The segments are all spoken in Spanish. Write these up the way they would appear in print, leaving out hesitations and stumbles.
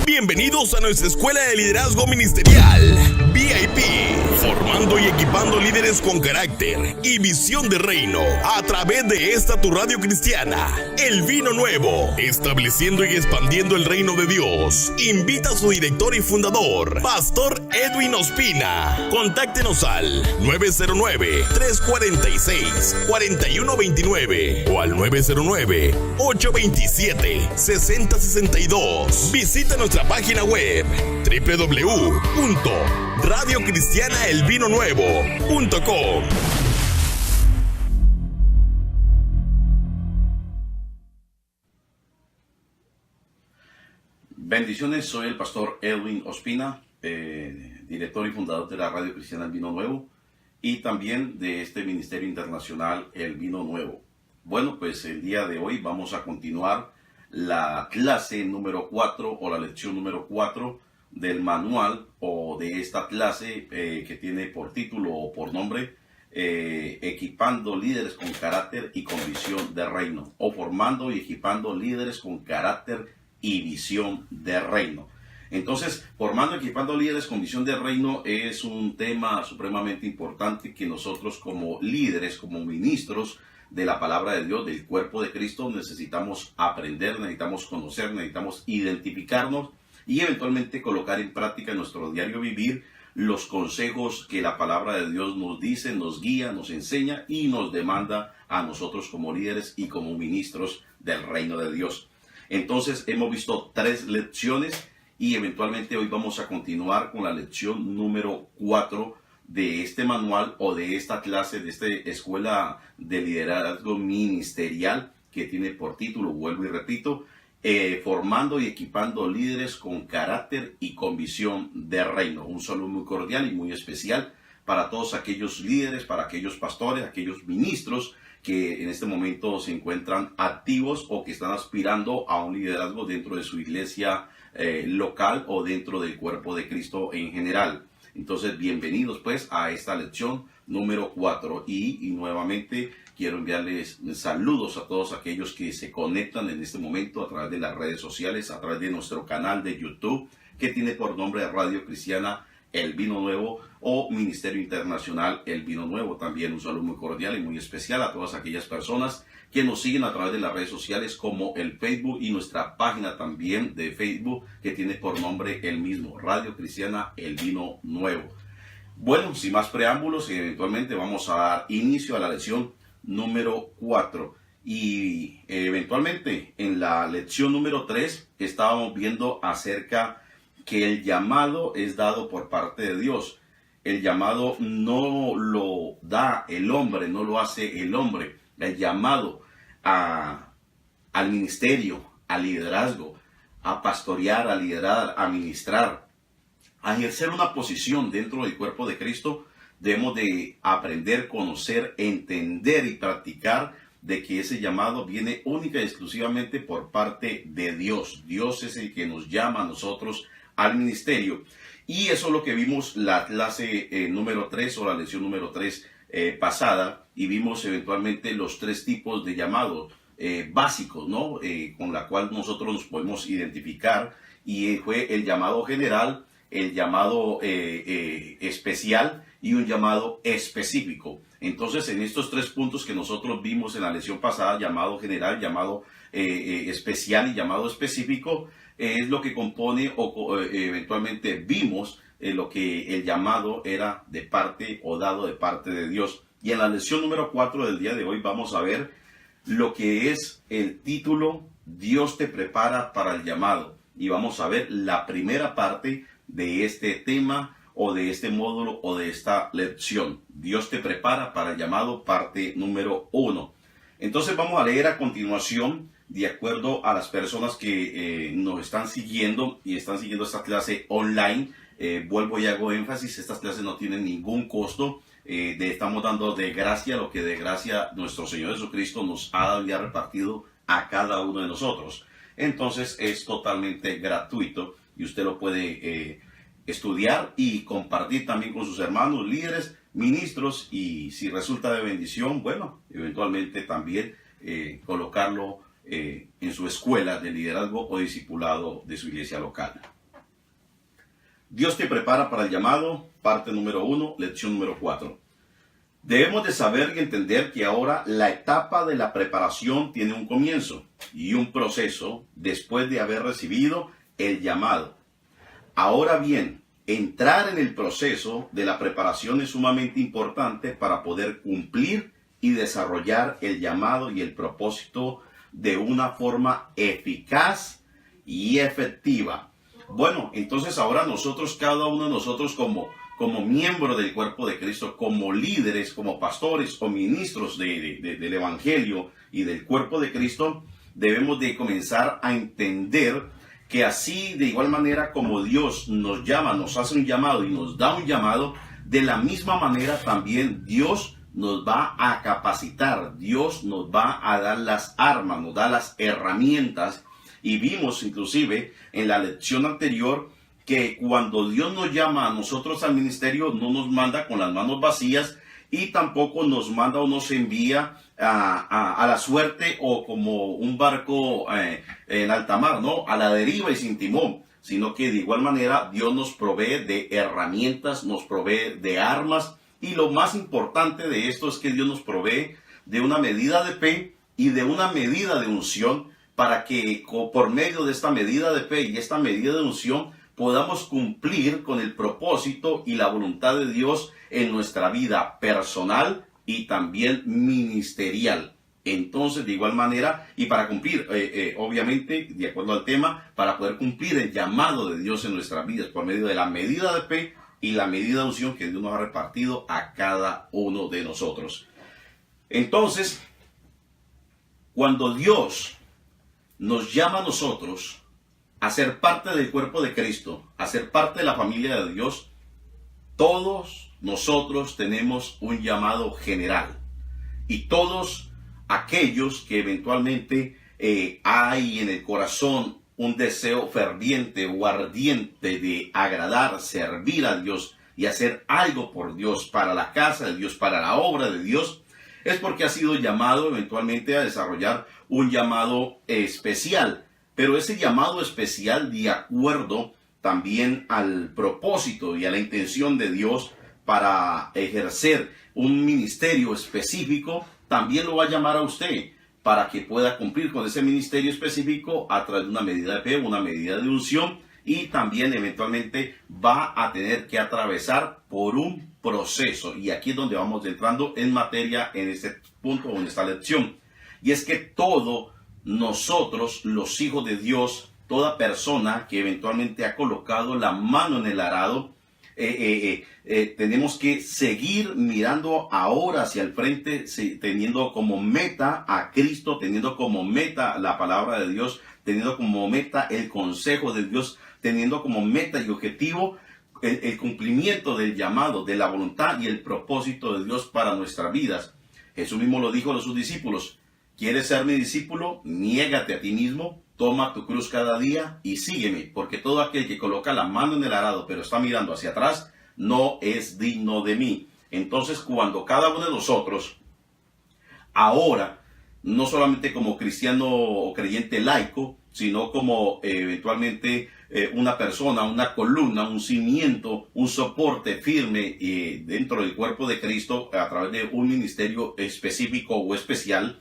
Bienvenidos a nuestra Escuela de Liderazgo Ministerial, VIP, formando y equipando líderes con carácter y visión de reino a través de esta tu radio cristiana, El Vino Nuevo, estableciendo y expandiendo el reino de Dios. Invita a su director y fundador, Pastor Edwin Ospina. Contáctenos al 909-346-4129 o al 909-827-6062. Visita nuestra página web www.radiocristianaelvinonuevo.com. Bendiciones, soy el pastor Edwin Ospina, director y fundador de la Radio Cristiana El Vino Nuevo y también de este ministerio internacional El Vino Nuevo. Bueno, pues el día de hoy vamos a continuar la clase número 4 o la lección número 4 del manual o de esta clase que tiene por título o por nombre equipando líderes con carácter y con visión de reino, o formando y equipando líderes con carácter y visión de reino. Entonces, formando y equipando líderes con visión de reino es un tema supremamente importante que nosotros como líderes, como ministros de la palabra de Dios, del cuerpo de Cristo, necesitamos aprender, necesitamos conocer, necesitamos identificarnos y eventualmente colocar en práctica en nuestro diario vivir los consejos que la palabra de Dios nos dice, nos guía, nos enseña y nos demanda a nosotros como líderes y como ministros del reino de Dios. Entonces hemos visto 3 lecciones y eventualmente hoy vamos a continuar con la lección número 4 de este manual o de esta clase, de esta escuela de liderazgo ministerial que tiene por título, vuelvo y repito, formando y equipando líderes con carácter y con visión de reino. Un saludo muy cordial y muy especial para todos aquellos líderes, para aquellos pastores, aquellos ministros que en este momento se encuentran activos o que están aspirando a un liderazgo dentro de su iglesia local o dentro del cuerpo de Cristo en general. Entonces, bienvenidos pues a esta lección número 4 y nuevamente quiero enviarles saludos a todos aquellos que se conectan en este momento a través de las redes sociales, a través de nuestro canal de YouTube que tiene por nombre Radio Cristiana El Vino Nuevo o Ministerio Internacional El Vino Nuevo. También un saludo muy cordial y muy especial a todas aquellas personas que nos siguen a través de las redes sociales como el Facebook y nuestra página también de Facebook que tiene por nombre el mismo, Radio Cristiana El Vino Nuevo. Bueno, sin más preámbulos, eventualmente vamos a dar inicio a la lección número 4 y eventualmente en la lección número 3 estábamos viendo acerca que el llamado es dado por parte de Dios. El llamado no lo da el hombre, no lo hace el hombre. El llamado al ministerio, al liderazgo, a pastorear, a liderar, a ministrar, a ejercer una posición dentro del cuerpo de Cristo, debemos de aprender, conocer, entender y practicar de que ese llamado viene única y exclusivamente por parte de Dios. Dios es el que nos llama a nosotros al ministerio. Y eso es lo que vimos la clase número 3 o la lección número 3 pasada, y vimos eventualmente los 3 tipos de llamados básicos, ¿no? Con la cual nosotros nos podemos identificar, y fue el llamado general, el llamado especial y un llamado específico. Entonces, en estos 3 puntos que nosotros vimos en la lección pasada, llamado general, llamado especial y llamado específico, es lo que compone o eventualmente vimos lo que el llamado era de parte o dado de parte de Dios. Y en la lección número 4 del día de hoy vamos a ver lo que es el título Dios te prepara para el llamado. Y vamos a ver la primera parte de este tema o de este módulo o de esta lección. Dios te prepara para el llamado, parte número 1. Entonces vamos a leer a continuación, de acuerdo a las personas que nos están siguiendo y están siguiendo esta clase online. Vuelvo y hago énfasis, estas clases no tienen ningún costo. Estamos dando de gracia lo que de gracia nuestro Señor Jesucristo nos ha dado y ha repartido a cada uno de nosotros. Entonces es totalmente gratuito y usted lo puede estudiar y compartir también con sus hermanos, líderes, ministros, y si resulta de bendición, bueno, eventualmente también colocarlo en su escuela de liderazgo o discipulado de su iglesia local. Dios te prepara para el llamado, parte número 1, lección número 4. Debemos de saber y entender que ahora la etapa de la preparación tiene un comienzo y un proceso después de haber recibido el llamado. Ahora bien, entrar en el proceso de la preparación es sumamente importante para poder cumplir y desarrollar el llamado y el propósito de una forma eficaz y efectiva. Bueno, entonces ahora nosotros, cada uno de nosotros como miembro del cuerpo de Cristo, como líderes, como pastores o ministros del Evangelio y del cuerpo de Cristo, debemos de comenzar a entender que así, de igual manera como Dios nos llama, nos hace un llamado y nos da un llamado, de la misma manera también Dios nos va a capacitar, Dios nos va a dar las armas, nos da las herramientas. Y vimos inclusive en la lección anterior que cuando Dios nos llama a nosotros al ministerio, no nos manda con las manos vacías y tampoco nos manda o nos envía a la suerte o como un barco en alta mar, ¿no? A la deriva y sin timón, sino que de igual manera Dios nos provee de herramientas, nos provee de armas, y lo más importante de esto es que Dios nos provee de una medida de fe y de una medida de unción, para que por medio de esta medida de fe y esta medida de unción podamos cumplir con el propósito y la voluntad de Dios en nuestra vida personal y también ministerial. Entonces, de igual manera, y para cumplir, obviamente, de acuerdo al tema, para poder cumplir el llamado de Dios en nuestras vidas por medio de la medida de fe y la medida de unción que Dios nos ha repartido a cada uno de nosotros. Entonces, cuando Dios nos llama a nosotros a ser parte del cuerpo de Cristo, a ser parte de la familia de Dios, todos nosotros tenemos un llamado general. Y todos aquellos que eventualmente hay en el corazón un deseo ferviente o ardiente de agradar, servir a Dios y hacer algo por Dios, para la casa de Dios, para la obra de Dios, es porque ha sido llamado eventualmente a desarrollar un llamado especial. Pero ese llamado especial, de acuerdo también al propósito y a la intención de Dios para ejercer un ministerio específico, también lo va a llamar a usted para que pueda cumplir con ese ministerio específico a través de una medida de fe, una medida de unción, y también eventualmente va a tener que atravesar por un proceso. Y aquí es donde vamos entrando en materia en este punto o en esta lección. Y es que todos nosotros, los hijos de Dios, toda persona que eventualmente ha colocado la mano en el arado, tenemos que seguir mirando ahora hacia el frente, teniendo como meta a Cristo, teniendo como meta la palabra de Dios, teniendo como meta el consejo de Dios, teniendo como meta y objetivo el cumplimiento del llamado, de la voluntad y el propósito de Dios para nuestras vidas. Jesús mismo lo dijo a sus discípulos: ¿quieres ser mi discípulo? Niégate a ti mismo, toma tu cruz cada día y sígueme, porque todo aquel que coloca la mano en el arado pero está mirando hacia atrás no es digno de mí. Entonces, cuando cada uno de nosotros ahora, no solamente como cristiano o creyente laico, sino como eventualmente una persona, una columna, un cimiento, un soporte firme dentro del cuerpo de Cristo a través de un ministerio específico o especial,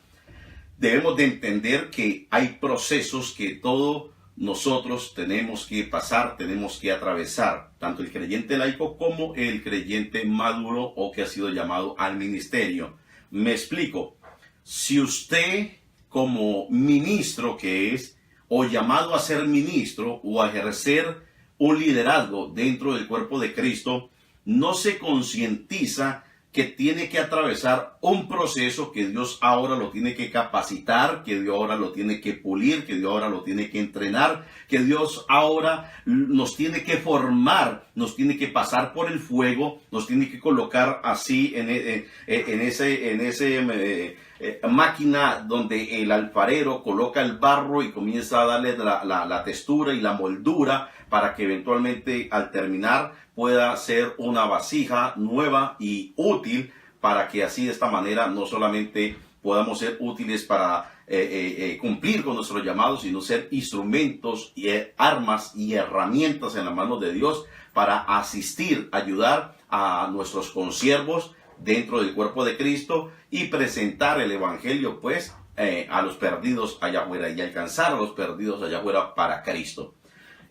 debemos de entender que hay procesos que todos nosotros tenemos que pasar, tenemos que atravesar, tanto el creyente laico como el creyente maduro o que ha sido llamado al ministerio. Me explico. Si usted, como ministro que es, o llamado a ser ministro o a ejercer un liderazgo dentro del cuerpo de Cristo, no se concientiza que tiene que atravesar un proceso, que Dios ahora lo tiene que capacitar, que Dios ahora lo tiene que pulir, que Dios ahora lo tiene que entrenar, que Dios ahora nos tiene que formar, nos tiene que pasar por el fuego, nos tiene que colocar así en ese máquina donde el alfarero coloca el barro y comienza a darle la textura y la moldura para que eventualmente al terminar pueda ser una vasija nueva y útil, para que así de esta manera no solamente podamos ser útiles para cumplir con nuestro llamado, sino ser instrumentos y armas y herramientas en las manos de Dios para asistir, ayudar a nuestros consiervos dentro del cuerpo de Cristo y presentar el evangelio pues a los perdidos allá afuera y alcanzar a los perdidos allá afuera para Cristo.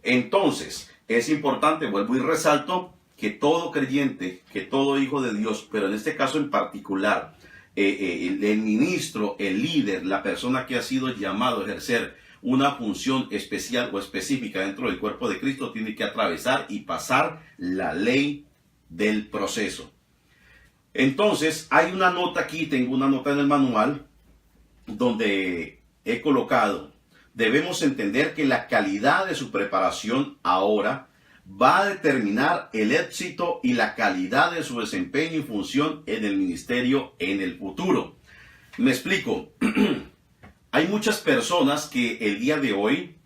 Entonces es importante, vuelvo y resalto, que todo creyente, que todo hijo de Dios, pero en este caso en particular, el ministro, el líder, la persona que ha sido llamado a ejercer una función especial o específica dentro del cuerpo de Cristo, tiene que atravesar y pasar la ley del proceso. Entonces, hay una nota aquí, tengo una nota en el manual, donde he colocado: debemos entender que la calidad de su preparación ahora va a determinar el éxito y la calidad de su desempeño y función en el ministerio en el futuro. Me explico. Hay muchas personas que el día de hoy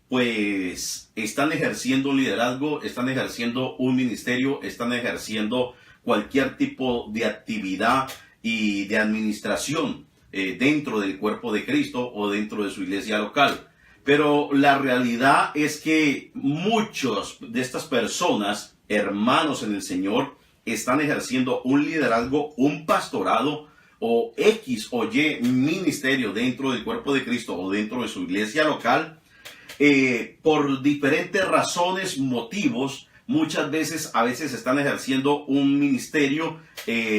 pues están ejerciendo un liderazgo, están ejerciendo un ministerio, están ejerciendo cualquier tipo de actividad y de administración dentro del cuerpo de Cristo o dentro de su iglesia local. Pero la realidad es que muchos de estas personas, hermanos en el Señor, están ejerciendo un liderazgo, un pastorado o X o Y ministerio dentro del cuerpo de Cristo o dentro de su iglesia local, por diferentes razones, motivos. Muchas veces, a veces están ejerciendo un ministerio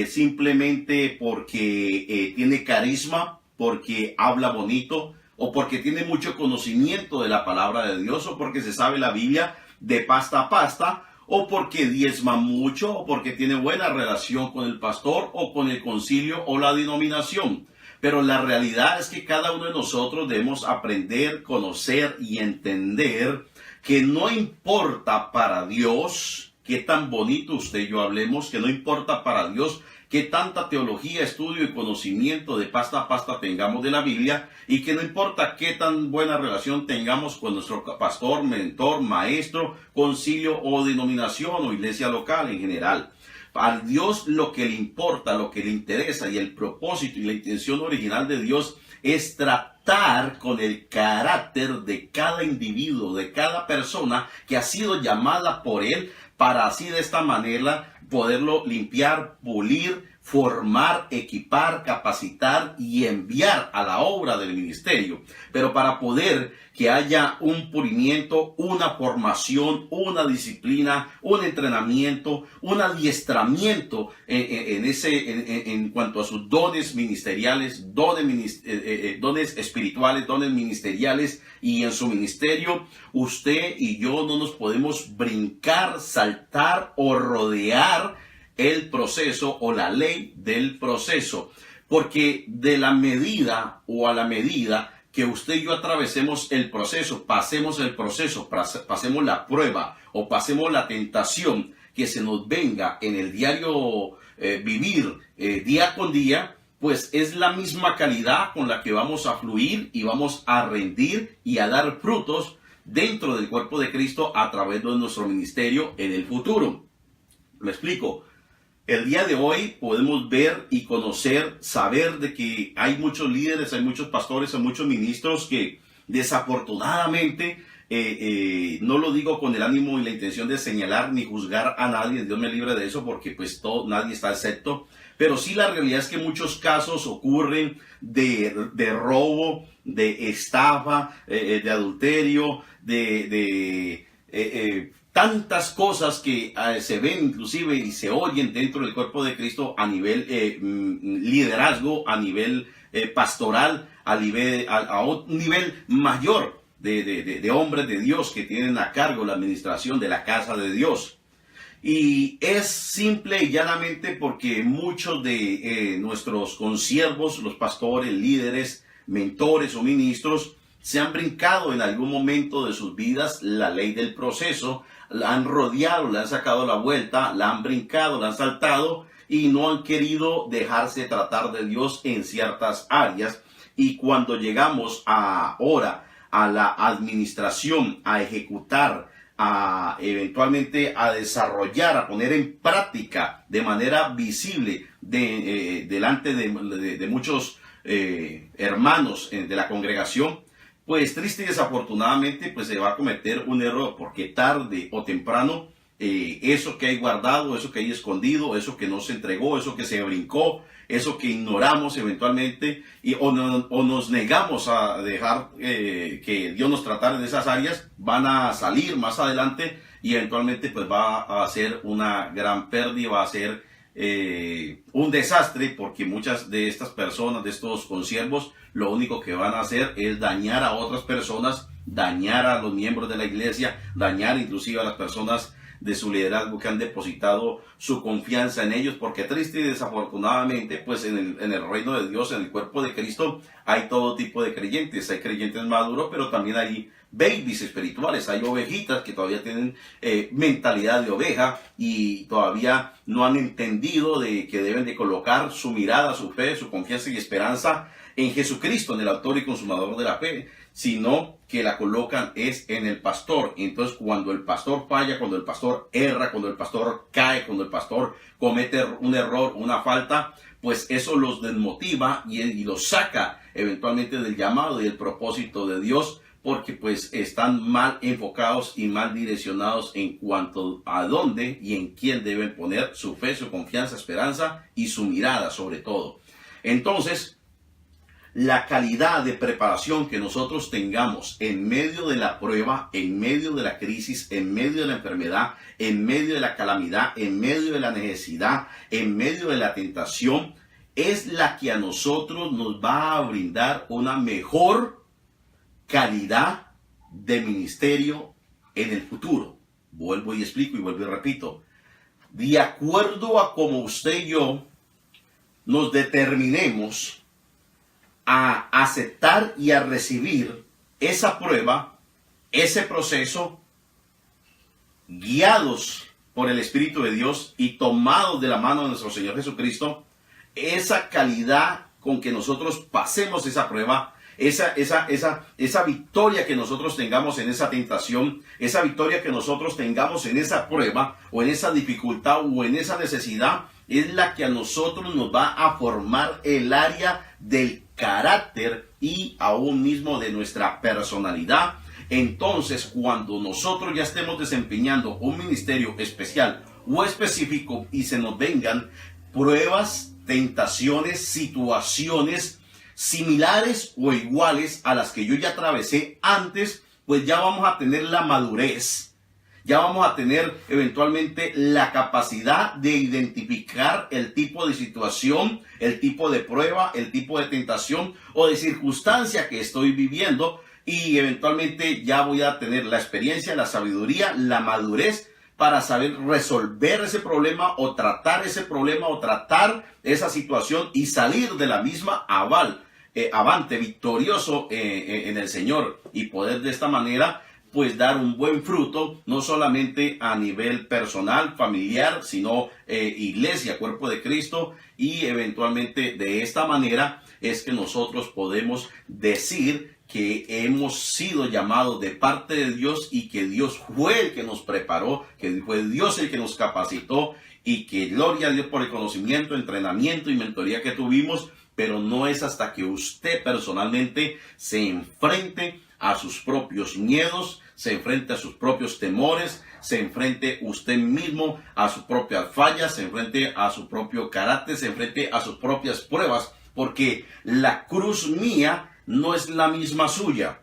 simplemente porque tiene carisma, porque habla bonito, o porque tiene mucho conocimiento de la palabra de Dios, o porque se sabe la Biblia de pasta a pasta, o porque diezma mucho, o porque tiene buena relación con el pastor, o con el concilio, o la denominación. Pero la realidad es que cada uno de nosotros debemos aprender, conocer y entender que no importa para Dios qué tan bonito usted y yo hablemos, que no importa para Dios qué tanta teología, estudio y conocimiento de pasta a pasta tengamos de la Biblia, y que no importa qué tan buena relación tengamos con nuestro pastor, mentor, maestro, concilio o denominación o iglesia local en general. A Dios lo que le importa, lo que le interesa y el propósito y la intención original de Dios es tratar con el carácter de cada individuo, de cada persona que ha sido llamada por Él, para así de esta manera poderlo limpiar, pulir, formar, equipar, capacitar y enviar a la obra del ministerio. Pero para poder que haya un pulimiento, una formación, una disciplina, un entrenamiento, un adiestramiento en cuanto a sus dones ministeriales, dones espirituales, dones ministeriales, y en su ministerio, usted y yo no nos podemos brincar, saltar o rodear el proceso o la ley del proceso, porque de la medida o a la medida que usted y yo atravesemos el proceso, pasemos el proceso, pasemos la prueba o pasemos la tentación que se nos venga en el diario vivir día con día, pues es la misma calidad con la que vamos a fluir y vamos a rendir y a dar frutos dentro del cuerpo de Cristo a través de nuestro ministerio en el futuro. ¿Me explico? El día de hoy podemos ver y conocer, saber de que hay muchos líderes, hay muchos pastores, hay muchos ministros que desafortunadamente, no lo digo con el ánimo y la intención de señalar ni juzgar a nadie, Dios me libre de eso, porque pues nadie está excepto, pero sí la realidad es que muchos casos ocurren de robo, de estafa, de adulterio, tantas cosas que se ven inclusive y se oyen dentro del cuerpo de Cristo a nivel liderazgo, a nivel pastoral, a un nivel mayor de hombres de Dios que tienen a cargo la administración de la casa de Dios. Y es simple y llanamente porque muchos de nuestros consiervos, los pastores, líderes, mentores o ministros, se han brincado en algún momento de sus vidas la ley del proceso, la han rodeado, le han sacado la vuelta, la han brincado, la han saltado y no han querido dejarse tratar de Dios en ciertas áreas. Y cuando llegamos ahora a la administración, a ejecutar, eventualmente a desarrollar, a poner en práctica de manera visible delante de muchos hermanos de la congregación, pues triste y desafortunadamente pues se va a cometer un error, porque tarde o temprano eso que hay guardado, eso que hay escondido, eso que no se entregó, eso que se brincó, eso que ignoramos eventualmente o nos negamos a dejar que Dios nos tratara en esas áreas, van a salir más adelante y eventualmente pues va a ser una gran pérdida, va a ser un desastre, porque muchas de estas personas, de estos consiervos, lo único que van a hacer es dañar a otras personas, dañar a los miembros de la iglesia, dañar inclusive a las personas de su liderazgo que han depositado su confianza en ellos, porque triste y desafortunadamente pues en el reino de Dios, en el cuerpo de Cristo, hay todo tipo de creyentes. Hay creyentes maduros, pero también hay babies espirituales, hay ovejitas que todavía tienen mentalidad de oveja y todavía no han entendido de que deben de colocar su mirada, su fe, su confianza y esperanza en Jesucristo, en el autor y consumador de la fe, sino que la colocan es en el pastor. Entonces, cuando el pastor falla, cuando el pastor erra, cuando el pastor cae, cuando el pastor comete un error, una falta, pues eso los desmotiva y los saca eventualmente del llamado y del propósito de Dios, porque pues están mal enfocados y mal direccionados en cuanto a dónde y en quién deben poner su fe, su confianza, esperanza y su mirada sobre todo. Entonces, la calidad de preparación que nosotros tengamos en medio de la prueba, en medio de la crisis, en medio de la enfermedad, en medio de la calamidad, en medio de la necesidad, en medio de la tentación, es la que a nosotros nos va a brindar una mejor calidad de ministerio en el futuro. Vuelvo y explico y vuelvo y repito. De acuerdo a cómo usted y yo nos determinemos a aceptar y a recibir esa prueba, ese proceso, guiados por el Espíritu de Dios y tomados de la mano de nuestro Señor Jesucristo, esa calidad con que nosotros pasemos esa prueba, esa victoria que nosotros tengamos en esa tentación, esa victoria que nosotros tengamos en esa prueba o en esa dificultad o en esa necesidad, es la que a nosotros nos va a formar el área del carácter y aún mismo de nuestra personalidad. Entonces, cuando nosotros ya estemos desempeñando un ministerio especial o específico y se nos vengan pruebas, tentaciones, situaciones similares o iguales a las que yo ya atravesé antes, pues ya vamos a tener la madurez. Ya vamos a tener eventualmente la capacidad de identificar el tipo de situación, el tipo de prueba, el tipo de tentación o de circunstancia que estoy viviendo, y eventualmente ya voy a tener la experiencia, la sabiduría, la madurez para saber resolver ese problema o tratar ese problema o tratar esa situación y salir de la misma avante, victorioso en el Señor, y poder de esta manera pues dar un buen fruto, no solamente a nivel personal, familiar, sino iglesia, cuerpo de Cristo, y eventualmente de esta manera es que nosotros podemos decir que hemos sido llamados de parte de Dios y que Dios fue el que nos preparó, que fue Dios el que nos capacitó, y que gloria a Dios por el conocimiento, entrenamiento y mentoría que tuvimos, pero no es hasta que usted personalmente se enfrente a sus propios miedos, se enfrente a sus propios temores, se enfrente usted mismo a sus propias fallas, se enfrente a su propio carácter, se enfrente a sus propias pruebas, porque la cruz mía no es la misma suya.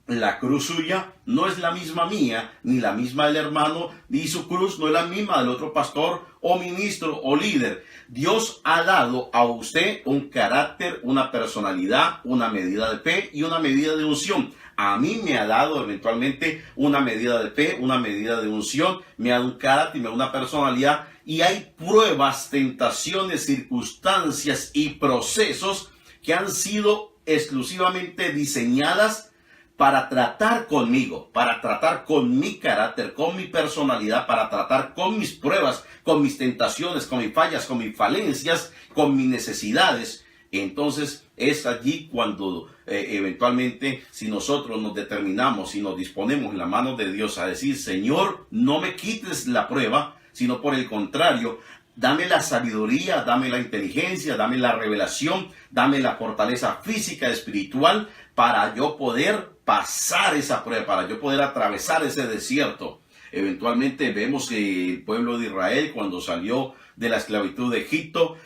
La cruz suya no es la misma mía, ni la misma del hermano, ni su cruz no es la misma del otro pastor o ministro o líder. Dios ha dado a usted un carácter, una personalidad, una medida de fe y una medida de unción. A mí me ha dado eventualmente una medida de fe, una medida de unción, me ha dado un carácter, me ha dado una personalidad, y hay pruebas, tentaciones, circunstancias y procesos que han sido exclusivamente diseñadas para tratar conmigo, para tratar con mi carácter, con mi personalidad, para tratar con mis pruebas, con mis tentaciones, con mis fallas, con mis falencias, con mis necesidades. Entonces es allí cuando eventualmente, si nosotros nos determinamos y nos disponemos en la mano de Dios a decir: Señor, no me quites la prueba, sino por el contrario, Dame la sabiduría, dame la inteligencia, dame la revelación, dame la fortaleza física, espiritual, para yo poder pasar esa prueba, para yo poder atravesar ese desierto. Eventualmente vemos que el pueblo de Israel, cuando salió de la esclavitud de Egipto,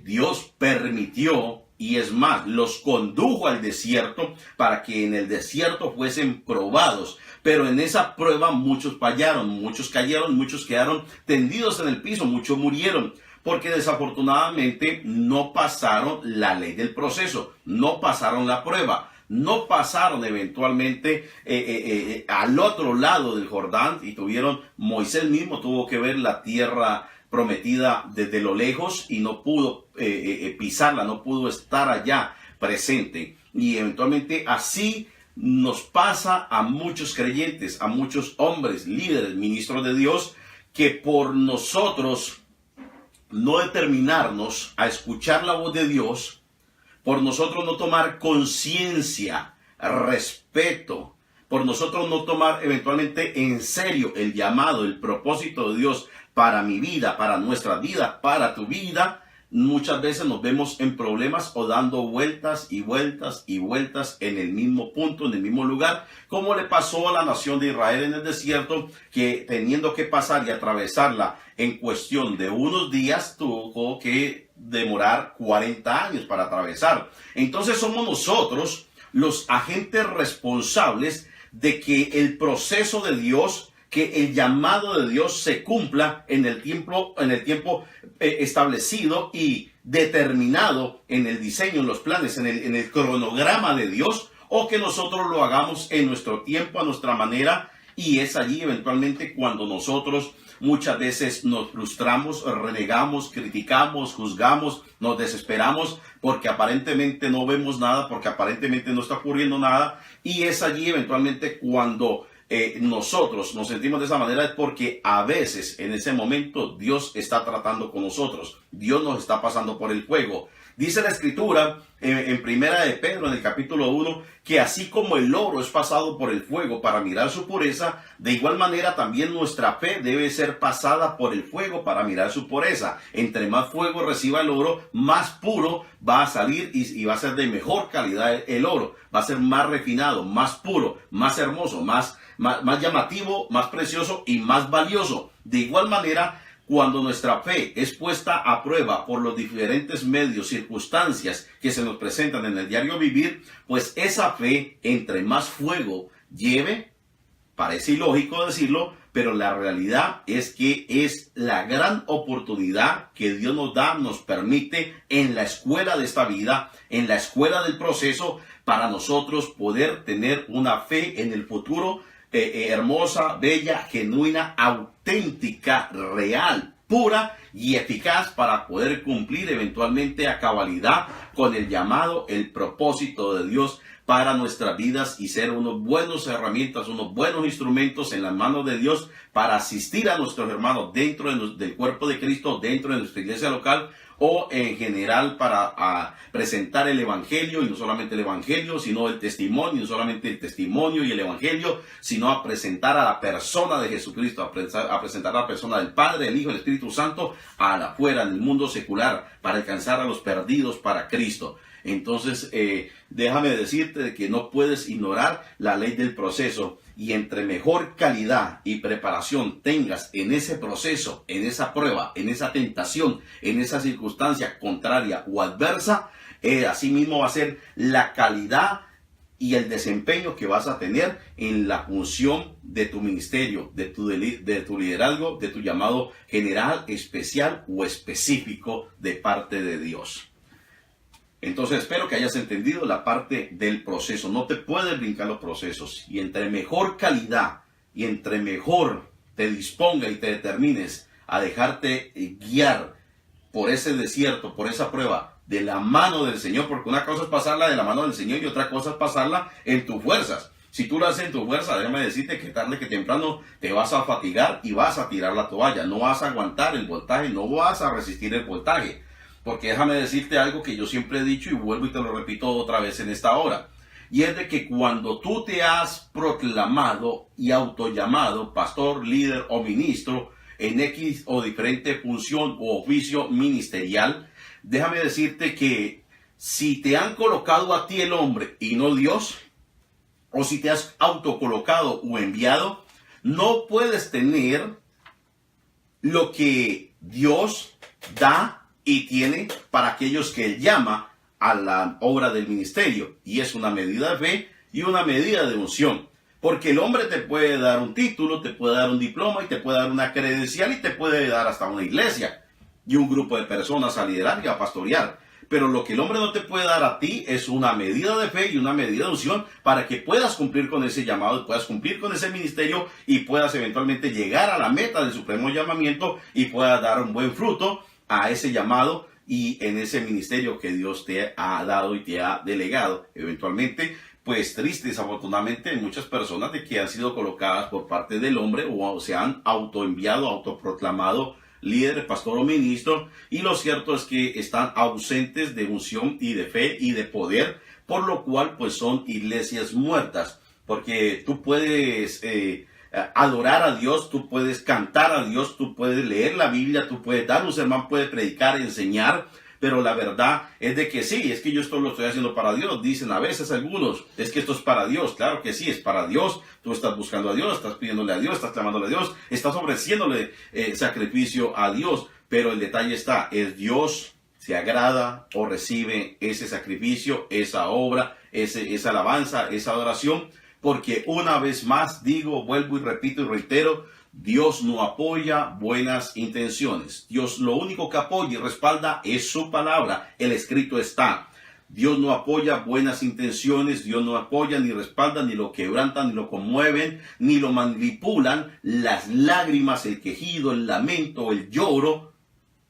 Dios permitió, y es más, los condujo al desierto para que en el desierto fuesen probados. Pero en esa prueba muchos fallaron, muchos cayeron, muchos quedaron tendidos en el piso, muchos murieron, porque desafortunadamente no pasaron la ley del proceso, no pasaron la prueba, no pasaron eventualmente al otro lado del Jordán, y Moisés mismo tuvo que ver la tierra prometida desde lo lejos y no pudo pisarla, no pudo estar allá presente. Y eventualmente así nos pasa a muchos creyentes, a muchos hombres, líderes, ministros de Dios, que por nosotros no determinarnos a escuchar la voz de Dios, por nosotros no tomar conciencia, respeto, por nosotros no tomar eventualmente en serio el llamado, el propósito de Dios para mi vida, para nuestra vida, para tu vida, muchas veces nos vemos en problemas o dando vueltas y vueltas y vueltas en el mismo punto, en el mismo lugar, como le pasó a la nación de Israel en el desierto, que teniendo que pasar y atravesarla en cuestión de unos días, tuvo que demorar 40 años para atravesar. Entonces somos nosotros los agentes responsables de que el proceso de Dios, que el llamado de Dios se cumpla en el tiempo establecido y determinado en el diseño, en los planes, en el cronograma de Dios, o que nosotros lo hagamos en nuestro tiempo, a nuestra manera. Y es allí eventualmente cuando nosotros muchas veces nos frustramos, renegamos, criticamos, juzgamos, nos desesperamos porque aparentemente no vemos nada, porque aparentemente no está ocurriendo nada. Y es allí eventualmente cuando nosotros nos sentimos de esa manera, es porque a veces en ese momento Dios está tratando con nosotros. Dios nos está pasando por el fuego. Dice la escritura en Primera de Pedro, en el capítulo 1, que así como el oro es pasado por el fuego para mirar su pureza, de igual manera también nuestra fe debe ser pasada por el fuego para mirar su pureza. Entre más fuego reciba el oro, más puro va a salir y va a ser de mejor calidad el oro. Va a ser más refinado, más puro, más hermoso, más llamativo, más precioso y más valioso. De igual manera, cuando nuestra fe es puesta a prueba por los diferentes medios, circunstancias que se nos presentan en el diario vivir, pues esa fe, entre más fuego lleve, parece ilógico decirlo, pero la realidad es que es la gran oportunidad que Dios nos da, nos permite en la escuela de esta vida, en la escuela del proceso, para nosotros poder tener una fe en el futuro hermosa, bella, genuina, auténtica, real, pura y eficaz, para poder cumplir eventualmente a cabalidad con el llamado, el propósito de Dios para nuestras vidas, y ser unos buenos herramientas, unos buenos instrumentos en las manos de Dios para asistir a nuestros hermanos dentro del cuerpo de Cristo, dentro de nuestra iglesia local, o en general para presentar el evangelio, y no solamente el evangelio, sino el testimonio, no solamente el testimonio y el evangelio, sino a presentar a la persona de Jesucristo, a presentar a la persona del Padre, del Hijo y del Espíritu Santo afuera en el mundo secular, para alcanzar a los perdidos para Cristo. Entonces, déjame decirte que no puedes ignorar la ley del proceso, y entre mejor calidad y preparación tengas en ese proceso, en esa prueba, en esa tentación, en esa circunstancia contraria o adversa, asimismo va a ser la calidad y el desempeño que vas a tener en la función de tu ministerio, de tu liderazgo, de tu llamado general, especial o específico de parte de Dios. Entonces espero que hayas entendido la parte del proceso. No te puedes brincar los procesos. Y entre mejor calidad y entre mejor te disponga y te determines a dejarte guiar por ese desierto, por esa prueba, de la mano del Señor, porque una cosa es pasarla de la mano del Señor y otra cosa es pasarla en tus fuerzas. Si tú lo haces en tu fuerza, déjame decirte que tarde que temprano te vas a fatigar y vas a tirar la toalla. No vas a aguantar el voltaje, no vas a resistir el voltaje. Porque déjame decirte algo que yo siempre he dicho y vuelvo y te lo repito otra vez en esta hora. Y es de que cuando tú te has proclamado y autollamado pastor, líder o ministro, en X o diferente función o oficio ministerial, déjame decirte que si te han colocado a ti el hombre y no Dios, o si te has autocolocado o enviado, no puedes tener lo que Dios da y tiene para aquellos que Él llama a la obra del ministerio. Y es una medida de fe y una medida de unción. Porque el hombre te puede dar un título, te puede dar un diploma y te puede dar una credencial y te puede dar hasta una iglesia y un grupo de personas a liderar y a pastorear. Pero lo que el hombre no te puede dar a ti es una medida de fe y una medida de unción para que puedas cumplir con ese llamado, puedas cumplir con ese ministerio y puedas eventualmente llegar a la meta del supremo llamamiento y puedas dar un buen fruto a ese llamado y en ese ministerio que Dios te ha dado y te ha delegado. Eventualmente, pues triste, desafortunadamente, hay muchas personas de que han sido colocadas por parte del hombre o se han autoenviado, autoproclamado líder, pastor o ministro, y lo cierto es que están ausentes de unción y de fe y de poder, por lo cual pues son iglesias muertas, porque tú puedes adorar a Dios, tú puedes cantar a Dios, tú puedes leer la Biblia, tú puedes dar un sermón, puedes predicar, enseñar, pero la verdad es de que sí, es que yo esto lo estoy haciendo para Dios. Dicen a veces algunos, es que esto es para Dios. Claro que sí, es para Dios. Tú estás buscando a Dios, estás pidiéndole a Dios, estás clamándole a Dios, estás ofreciéndole sacrificio a Dios. Pero el detalle está, ¿es Dios se agrada o recibe ese sacrificio, esa obra, esa alabanza, esa adoración? Porque una vez más digo, vuelvo y repito y reitero, Dios no apoya buenas intenciones. Dios lo único que apoya y respalda es su palabra. El escrito está. Dios no apoya buenas intenciones. Dios no apoya ni respalda, ni lo quebrantan, ni lo conmueven, ni lo manipulan las lágrimas, el quejido, el lamento, el lloro,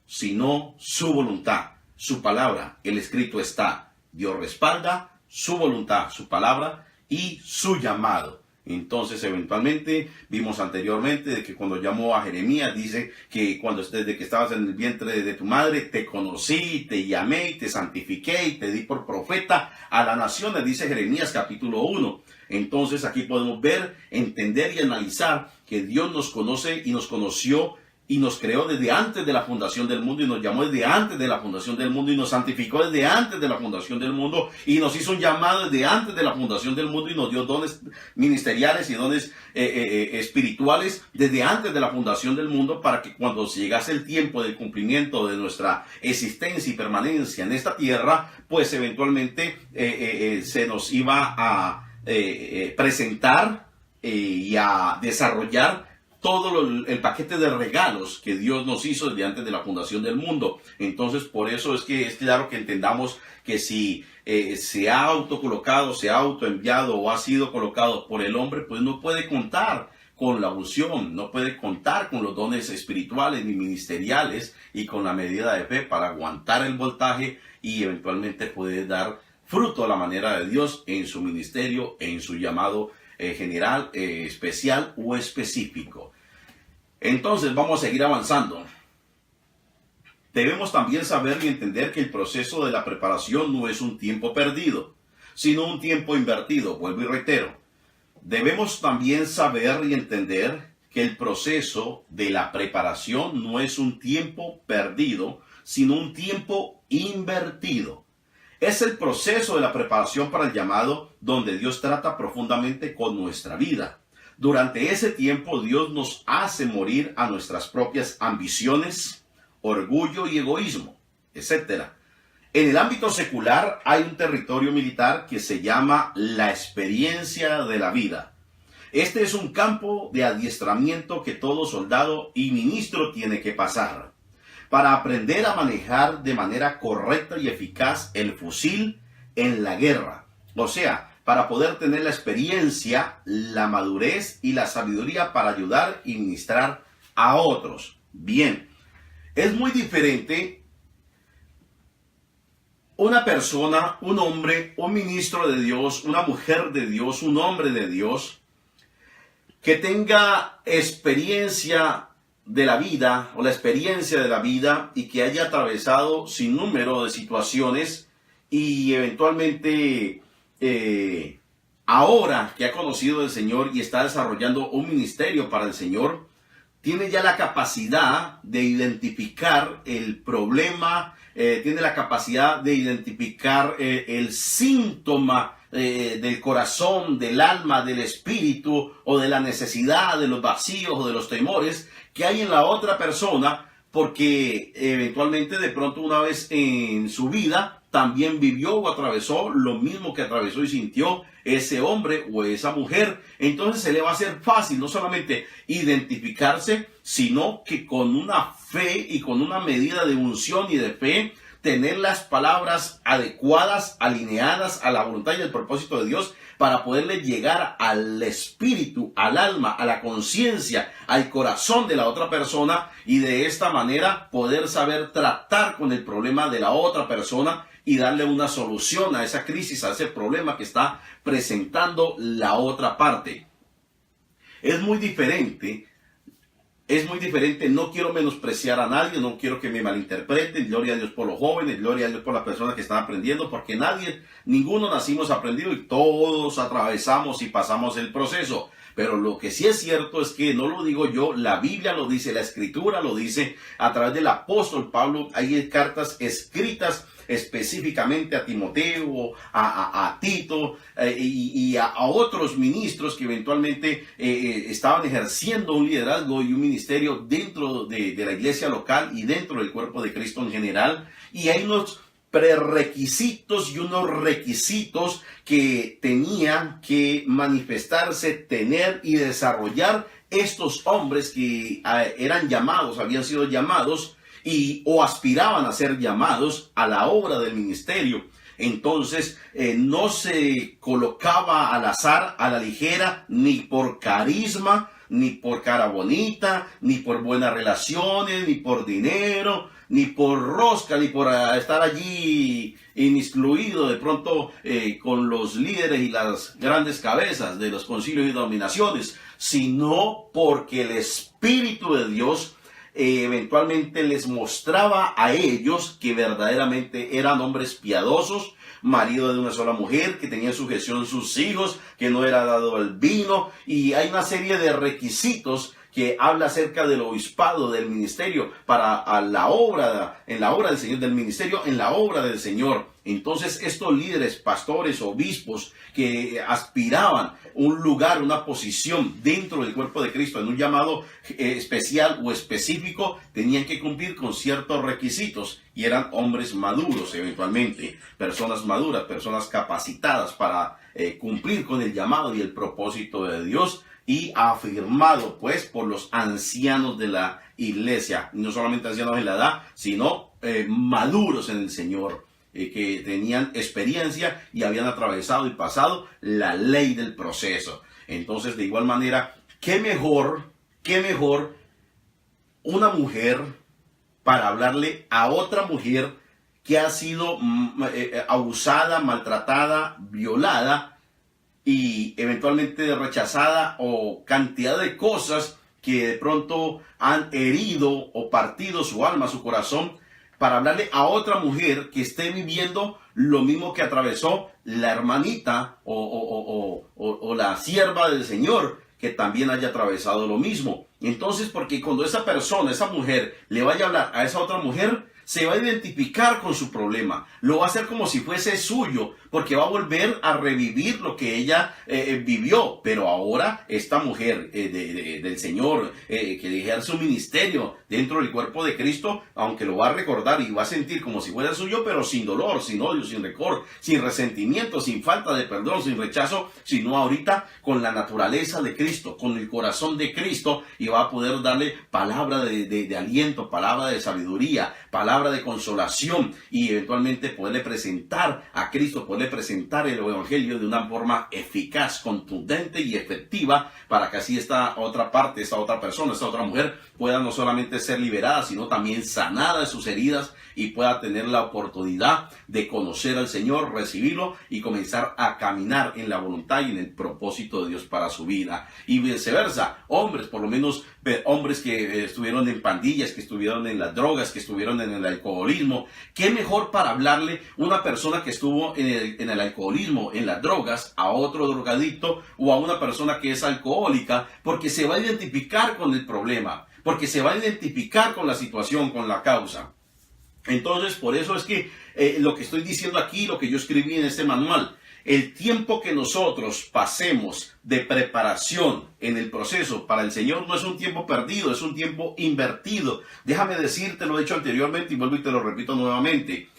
sino su voluntad, su palabra. El escrito está. Dios respalda su voluntad, su palabra y su llamado. Entonces, eventualmente, vimos anteriormente de que cuando llamó a Jeremías, dice que desde que estabas en el vientre de tu madre, te conocí, te llamé, y te santifiqué y te di por profeta a las naciones, dice Jeremías capítulo 1. Entonces, aquí podemos ver, entender y analizar que Dios nos conoce y nos conoció y nos creó desde antes de la fundación del mundo y nos llamó desde antes de la fundación del mundo y nos santificó desde antes de la fundación del mundo y nos hizo un llamado desde antes de la fundación del mundo y nos dio dones ministeriales y dones espirituales desde antes de la fundación del mundo para que cuando llegase el tiempo del cumplimiento de nuestra existencia y permanencia en esta tierra, pues eventualmente se nos iba a presentar y a desarrollar todo el paquete de regalos que Dios nos hizo desde antes de la fundación del mundo. Entonces, por eso es que es claro que entendamos que si se ha autocolocado, se ha autoenviado o ha sido colocado por el hombre, pues no puede contar con la unción, no puede contar con los dones espirituales ni ministeriales y con la medida de fe para aguantar el voltaje y eventualmente poder dar fruto a la manera de Dios en su ministerio, en su llamado general, especial o específico. Entonces vamos a seguir avanzando. Debemos también saber y entender que el proceso de la preparación no es un tiempo perdido, sino un tiempo invertido. Vuelvo y reitero. Debemos también saber y entender que el proceso de la preparación no es un tiempo perdido, sino un tiempo invertido. Es el proceso de la preparación para el llamado donde Dios trata profundamente con nuestra vida. Durante ese tiempo Dios nos hace morir a nuestras propias ambiciones, orgullo y egoísmo, etc. En el ámbito secular hay un territorio militar que se llama la experiencia de la vida. Este es un campo de adiestramiento que todo soldado y ministro tiene que pasar para aprender a manejar de manera correcta y eficaz el fusil en la guerra. O sea, para poder tener la experiencia, la madurez y la sabiduría para ayudar y ministrar a otros. Bien, es muy diferente una persona, un hombre, un ministro de Dios, una mujer de Dios, un hombre de Dios, que tenga experiencia de la vida o la experiencia de la vida y que haya atravesado sin número de situaciones y eventualmente ahora que ha conocido al Señor y está desarrollando un ministerio para el Señor, tiene ya la capacidad de identificar el problema, tiene la capacidad de identificar el síntoma del corazón, del alma, del espíritu, o de la necesidad, de los vacíos o de los temores que hay en la otra persona, porque eventualmente de pronto una vez en su vida también vivió o atravesó lo mismo que atravesó y sintió ese hombre o esa mujer. Entonces se le va a hacer fácil no solamente identificarse, sino que con una fe y con una medida de unción y de fe, tener las palabras adecuadas, alineadas a la voluntad y el propósito de Dios, para poderle llegar al espíritu, al alma, a la conciencia, al corazón de la otra persona, y de esta manera poder saber tratar con el problema de la otra persona y darle una solución a esa crisis, a ese problema que está presentando la otra parte. Es muy diferente, no quiero menospreciar a nadie, no quiero que me malinterpreten. Gloria a Dios por los jóvenes, gloria a Dios por las personas que están aprendiendo, porque ninguno nacimos aprendido y todos atravesamos y pasamos el proceso. Pero lo que sí es cierto es que no lo digo yo, la Biblia lo dice, la Escritura lo dice, a través del apóstol Pablo hay cartas escritas específicamente a Timoteo, a Tito y a otros ministros que eventualmente estaban ejerciendo un liderazgo y un ministerio dentro de la iglesia local y dentro del cuerpo de Cristo en general. Y hay unos prerequisitos y unos requisitos que tenían que manifestarse, tener y desarrollar estos hombres que eran llamados, habían sido llamados o aspiraban a ser llamados a la obra del ministerio. Entonces no se colocaba al azar, a la ligera, ni por carisma, ni por cara bonita, ni por buenas relaciones, ni por dinero, ni por rosca, ni por estar allí inmiscuido de pronto con los líderes y las grandes cabezas de los concilios y denominaciones, sino porque el Espíritu de Dios eventualmente les mostraba a ellos que verdaderamente eran hombres piadosos, marido de una sola mujer, que tenía sujeción sus hijos, que no era dado al vino, y hay una serie de requisitos que habla acerca del obispado, del ministerio, para en la obra del Señor, del ministerio en la obra del Señor. Entonces estos líderes, pastores, obispos, que aspiraban un lugar, una posición dentro del cuerpo de Cristo, en un llamado especial o específico, tenían que cumplir con ciertos requisitos, y eran hombres maduros eventualmente, personas maduras, personas capacitadas para cumplir con el llamado y el propósito de Dios, y afirmado pues por los ancianos de la iglesia, no solamente ancianos en la edad, sino maduros en el Señor, que tenían experiencia y habían atravesado y pasado la ley del proceso. Entonces, de igual manera, qué mejor una mujer para hablarle a otra mujer que ha sido abusada, maltratada, violada y eventualmente rechazada, o cantidad de cosas que de pronto han herido o partido su alma, su corazón, para hablarle a otra mujer que esté viviendo lo mismo que atravesó la hermanita o la sierva del Señor, que también haya atravesado lo mismo. Entonces, porque cuando esa persona, esa mujer, le vaya a hablar a esa otra mujer, se va a identificar con su problema, lo va a hacer como si fuese suyo, porque va a volver a revivir lo que ella vivió. Pero ahora esta mujer del Señor, que ejerce su ministerio dentro del cuerpo de Cristo, aunque lo va a recordar y va a sentir como si fuera suyo, pero sin dolor, sin odio, sin rencor, sin resentimiento, sin falta de perdón, sin rechazo, sino ahorita con la naturaleza de Cristo, con el corazón de Cristo, y va a poder darle palabra de aliento, palabra de sabiduría, palabra de consolación, y eventualmente poderle presentar a Cristo, poderle presentar el Evangelio de una forma eficaz, contundente y efectiva, para que así esta otra parte, esta otra persona, esta otra mujer pueda no solamente ser liberada, sino también sanada de sus heridas, y pueda tener la oportunidad de conocer al Señor, recibirlo y comenzar a caminar en la voluntad y en el propósito de Dios para su vida. Y viceversa, hombres, por lo menos hombres que estuvieron en pandillas, que estuvieron en las drogas, que estuvieron en el alcoholismo. ¿Qué mejor para hablarle una persona que estuvo en el alcoholismo, en las drogas, a otro drogadicto o a una persona que es alcohólica? Porque se va a identificar con el problema. porque se va a identificar con la situación, con la causa. Entonces, por eso es que lo que estoy diciendo aquí, lo que yo escribí en este manual, el tiempo que nosotros pasemos de preparación en el proceso para el Señor no es un tiempo perdido, es un tiempo invertido. Déjame decirte, lo he dicho anteriormente y vuelvo y te lo repito nuevamente.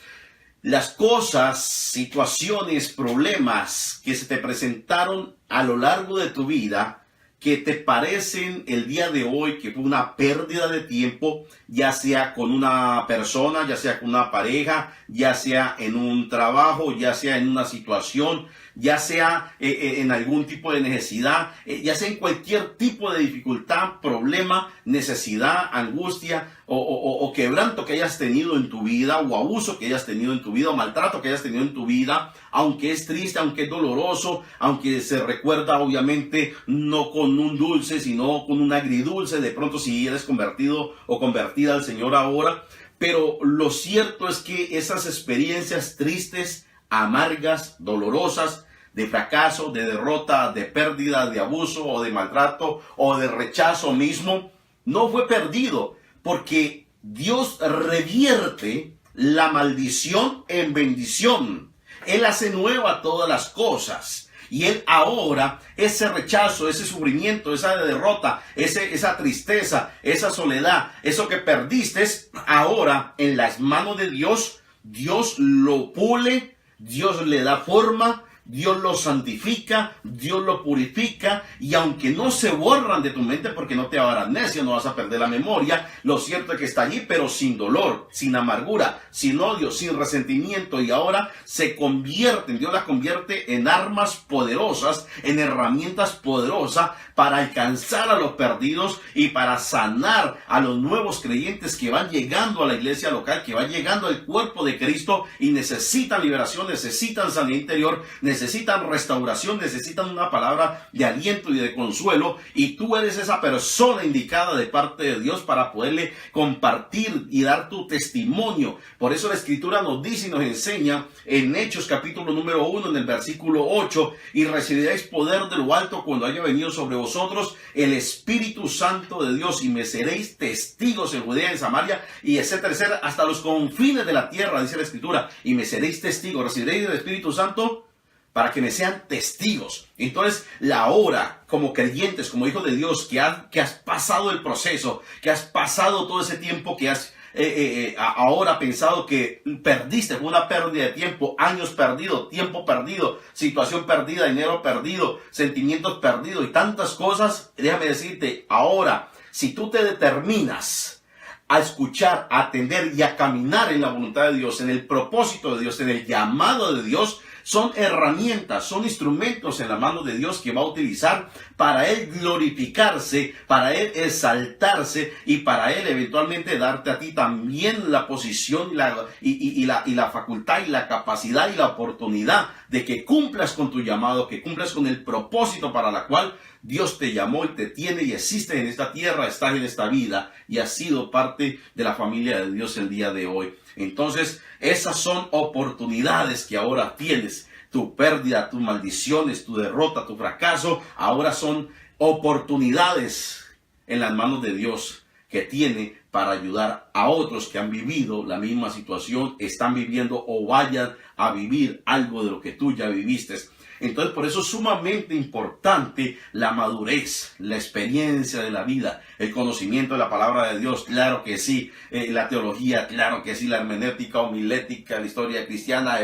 Las cosas, situaciones, problemas que se te presentaron a lo largo de tu vida, que te parecen el día de hoy que fue una pérdida de tiempo, ya sea con una persona, ya sea con una pareja, ya sea en un trabajo, ya sea en una situación, ya sea en algún tipo de necesidad, ya sea en cualquier tipo de dificultad, problema, necesidad, angustia o quebranto que hayas tenido en tu vida, o abuso que hayas tenido en tu vida, o maltrato que hayas tenido en tu vida, aunque es triste, aunque es doloroso, aunque se recuerda obviamente no con un dulce, sino con un agridulce, de pronto si eres convertido o convertida al Señor ahora. Pero lo cierto es que esas experiencias tristes, amargas, dolorosas, de fracaso, de derrota, de pérdida, de abuso o de maltrato o de rechazo mismo, no fue perdido, porque Dios revierte la maldición en bendición. Él hace nueva todas las cosas. Y Él ahora, ese rechazo, ese sufrimiento, esa derrota, esa tristeza, esa soledad, eso que perdiste, ahora en las manos de Dios, Dios lo pule, Dios le da forma, Dios lo santifica, Dios lo purifica, y aunque no se borran de tu mente, porque no te va a dar amnesia, no vas a perder la memoria, lo cierto es que está allí, pero sin dolor, sin amargura, sin odio, sin resentimiento, y ahora se convierten, Dios las convierte en armas poderosas, en herramientas poderosas para alcanzar a los perdidos y para sanar a los nuevos creyentes que van llegando a la iglesia local, que van llegando al cuerpo de Cristo y necesitan liberación, necesitan sanidad interior, necesitan restauración, necesitan una palabra de aliento y de consuelo, y tú eres esa persona indicada de parte de Dios para poderle compartir y dar tu testimonio. Por eso la Escritura nos dice y nos enseña en Hechos capítulo número 1 en el versículo 8, y recibiréis poder de lo alto cuando haya venido sobre vosotros el Espíritu Santo de Dios, y me seréis testigos en Judea, en Samaria y etcétera, etcétera, hasta los confines de la tierra, dice la Escritura, y me seréis testigos. Recibiréis el Espíritu Santo para que me sean testigos. Entonces, la hora, como creyentes, como hijos de Dios, que has pasado el proceso, que has pasado todo ese tiempo, que has ahora pensado que perdiste, fue una pérdida de tiempo, años perdidos, tiempo perdido, situación perdida, dinero perdido, sentimientos perdidos y tantas cosas, déjame decirte, ahora, si tú te determinas a escuchar, a atender y a caminar en la voluntad de Dios, en el propósito de Dios, en el llamado de Dios, son herramientas, son instrumentos en la mano de Dios que va a utilizar para Él glorificarse, para Él exaltarse y para Él eventualmente darte a ti también la posición y la facultad y la capacidad y la oportunidad de que cumplas con tu llamado, que cumplas con el propósito para la cual Dios te llamó y te tiene y existes en esta tierra, estás en esta vida y has sido parte de la familia de Dios el día de hoy. Entonces, esas son oportunidades que ahora tienes. Tu pérdida, tus maldiciones, tu derrota, tu fracaso, ahora son oportunidades en las manos de Dios que tiene para ayudar a otros que han vivido la misma situación, están viviendo o vayan a vivir algo de lo que tú ya viviste. Entonces, por eso es sumamente importante la madurez, la experiencia de la vida, el conocimiento de la palabra de Dios, claro que sí, la teología, claro que sí, la hermenéutica, homilética, la historia cristiana,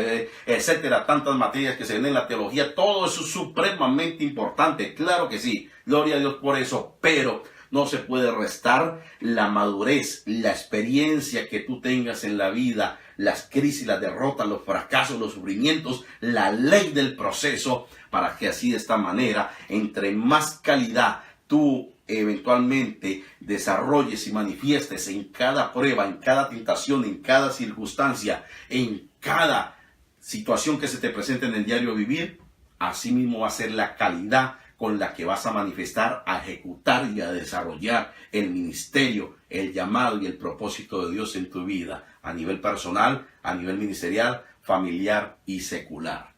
etcétera, tantas materias que se ven en la teología, todo eso es supremamente importante, claro que sí, gloria a Dios por eso, pero no se puede restar la madurez, la experiencia que tú tengas en la vida, las crisis, las derrotas, los fracasos, los sufrimientos, la ley del proceso, para que así de esta manera, entre más calidad tú eventualmente desarrolles y manifiestes en cada prueba, en cada tentación, en cada circunstancia, en cada situación que se te presente en el diario vivir, así mismo va a ser la calidad con la que vas a manifestar, a ejecutar y a desarrollar el ministerio, el llamado y el propósito de Dios en tu vida, a nivel personal, a nivel ministerial, familiar y secular.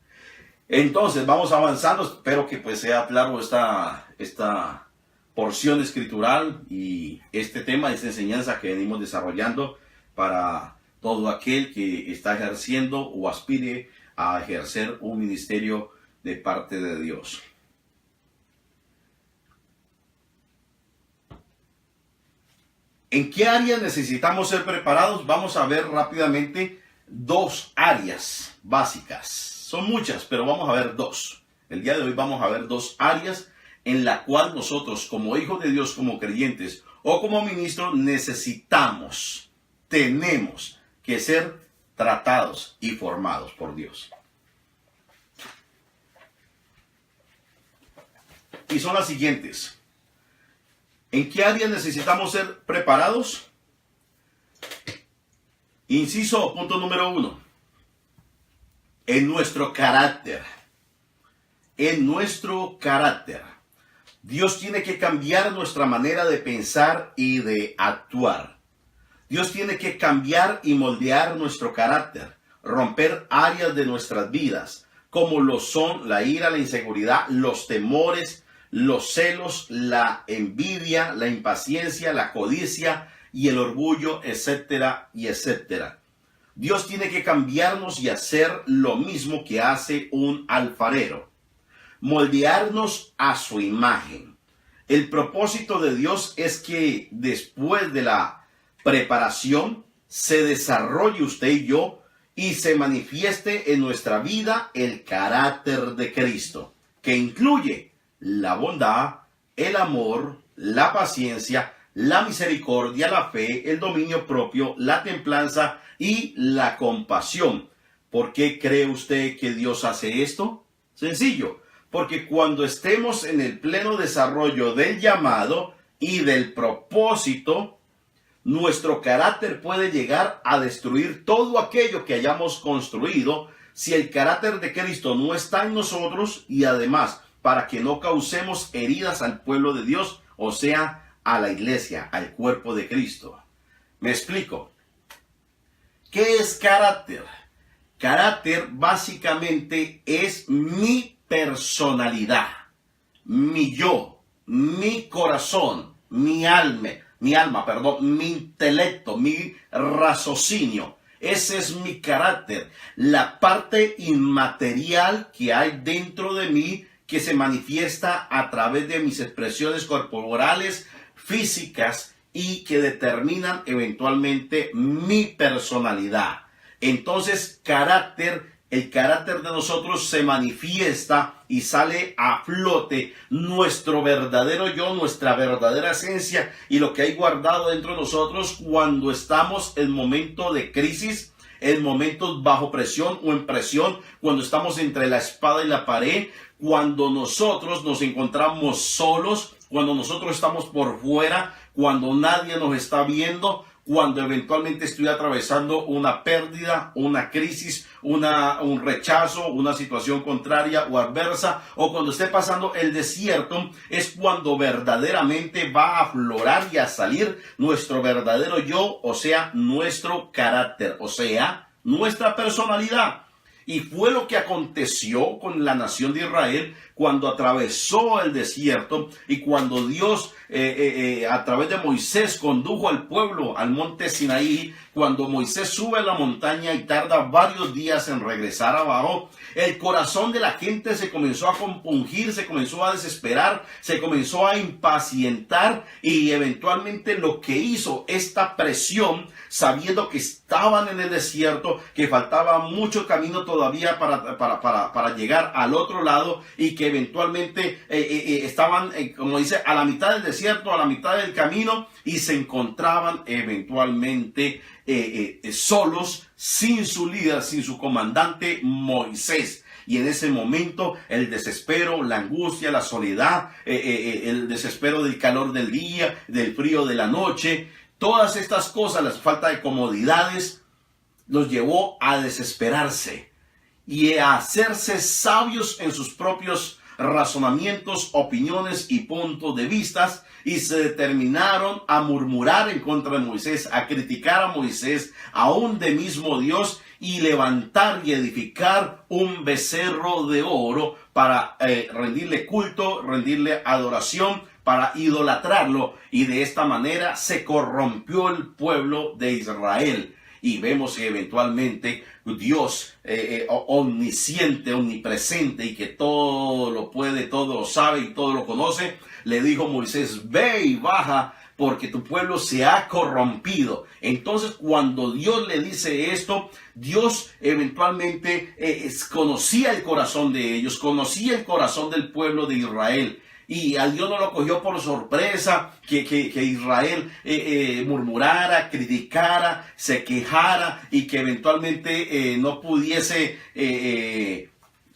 Entonces, vamos avanzando. Espero que pues sea claro esta porción escritural y este tema, esta enseñanza que venimos desarrollando para todo aquel que está ejerciendo o aspire a ejercer un ministerio de parte de Dios. ¿En qué áreas necesitamos ser preparados? Vamos a ver rápidamente dos áreas básicas. Son muchas, pero vamos a ver dos. El día de hoy vamos a ver dos áreas en la cual nosotros, como hijos de Dios, como creyentes o como ministros, tenemos que ser tratados y formados por Dios. Y son las siguientes. ¿En qué áreas necesitamos ser preparados? Inciso, punto número 1. En nuestro carácter. En nuestro carácter. Dios tiene que cambiar nuestra manera de pensar y de actuar. Dios tiene que cambiar y moldear nuestro carácter, romper áreas de nuestras vidas, como lo son la ira, la inseguridad, los temores, los celos, la envidia, la impaciencia, la codicia y el orgullo, etcétera y etcétera. Dios tiene que cambiarnos y hacer lo mismo que hace un alfarero. Moldearnos a su imagen. El propósito de Dios es que después de la preparación se desarrolle usted y yo y se manifieste en nuestra vida el carácter de Cristo, que incluye la bondad, el amor, la paciencia, la misericordia, la fe, el dominio propio, la templanza y la compasión. ¿Por qué cree usted que Dios hace esto? Sencillo, porque cuando estemos en el pleno desarrollo del llamado y del propósito, nuestro carácter puede llegar a destruir todo aquello que hayamos construido si el carácter de Cristo no está en nosotros, y además para que no causemos heridas al pueblo de Dios, o sea, a la iglesia, al cuerpo de Cristo. Me explico. ¿Qué es carácter? Carácter básicamente es mi personalidad, mi yo, mi corazón, mi intelecto, mi raciocinio. Ese es mi carácter, la parte inmaterial que hay dentro de mí, que se manifiesta a través de mis expresiones corporales, físicas, y que determinan eventualmente mi personalidad. Entonces, el carácter de nosotros se manifiesta y sale a flote nuestro verdadero yo, nuestra verdadera esencia y lo que hay guardado dentro de nosotros cuando estamos en momento de crisis, en momentos bajo presión o en presión, cuando estamos entre la espada y la pared, cuando nosotros nos encontramos solos, cuando nosotros estamos por fuera, cuando nadie nos está viendo, cuando eventualmente estoy atravesando una pérdida, una crisis, un rechazo, una situación contraria o adversa, o cuando esté pasando el desierto, es cuando verdaderamente va a aflorar y a salir nuestro verdadero yo, o sea, nuestro carácter, o sea, nuestra personalidad. Y fue lo que aconteció con la nación de Israel cuando atravesó el desierto y cuando Dios a través de Moisés condujo al pueblo al monte Sinaí. Cuando Moisés sube a la montaña y tarda varios días en regresar abajo, el corazón de la gente se comenzó a compungir, se comenzó a desesperar, se comenzó a impacientar, y eventualmente lo que hizo esta presión, sabiendo que estaban en el desierto, que faltaba mucho camino todavía para llegar al otro lado, y que eventualmente estaban, como dice, a la mitad del desierto, a la mitad del camino, y se encontraban eventualmente solos, sin su líder, sin su comandante Moisés. Y en ese momento el desespero, la angustia, la soledad, el desespero del calor del día, del frío de la noche, todas estas cosas, la falta de comodidades, los llevó a desesperarse y a hacerse sabios en sus propios razonamientos, opiniones y puntos de vista, y se determinaron a murmurar en contra de Moisés, a criticar a Moisés, aún de mismo Dios, y levantar y edificar un becerro de oro para rendirle culto, rendirle adoración, para idolatrarlo, y de esta manera se corrompió el pueblo de Israel. Y vemos que eventualmente Dios, omnisciente, omnipresente y que todo lo puede, todo lo sabe y todo lo conoce, le dijo a Moisés: ve y baja, porque tu pueblo se ha corrompido. Entonces, cuando Dios le dice esto, Dios eventualmente conocía el corazón de ellos, conocía el corazón del pueblo de Israel. Y a Dios no lo cogió por sorpresa que Israel murmurara, criticara, se quejara y que eventualmente no pudiese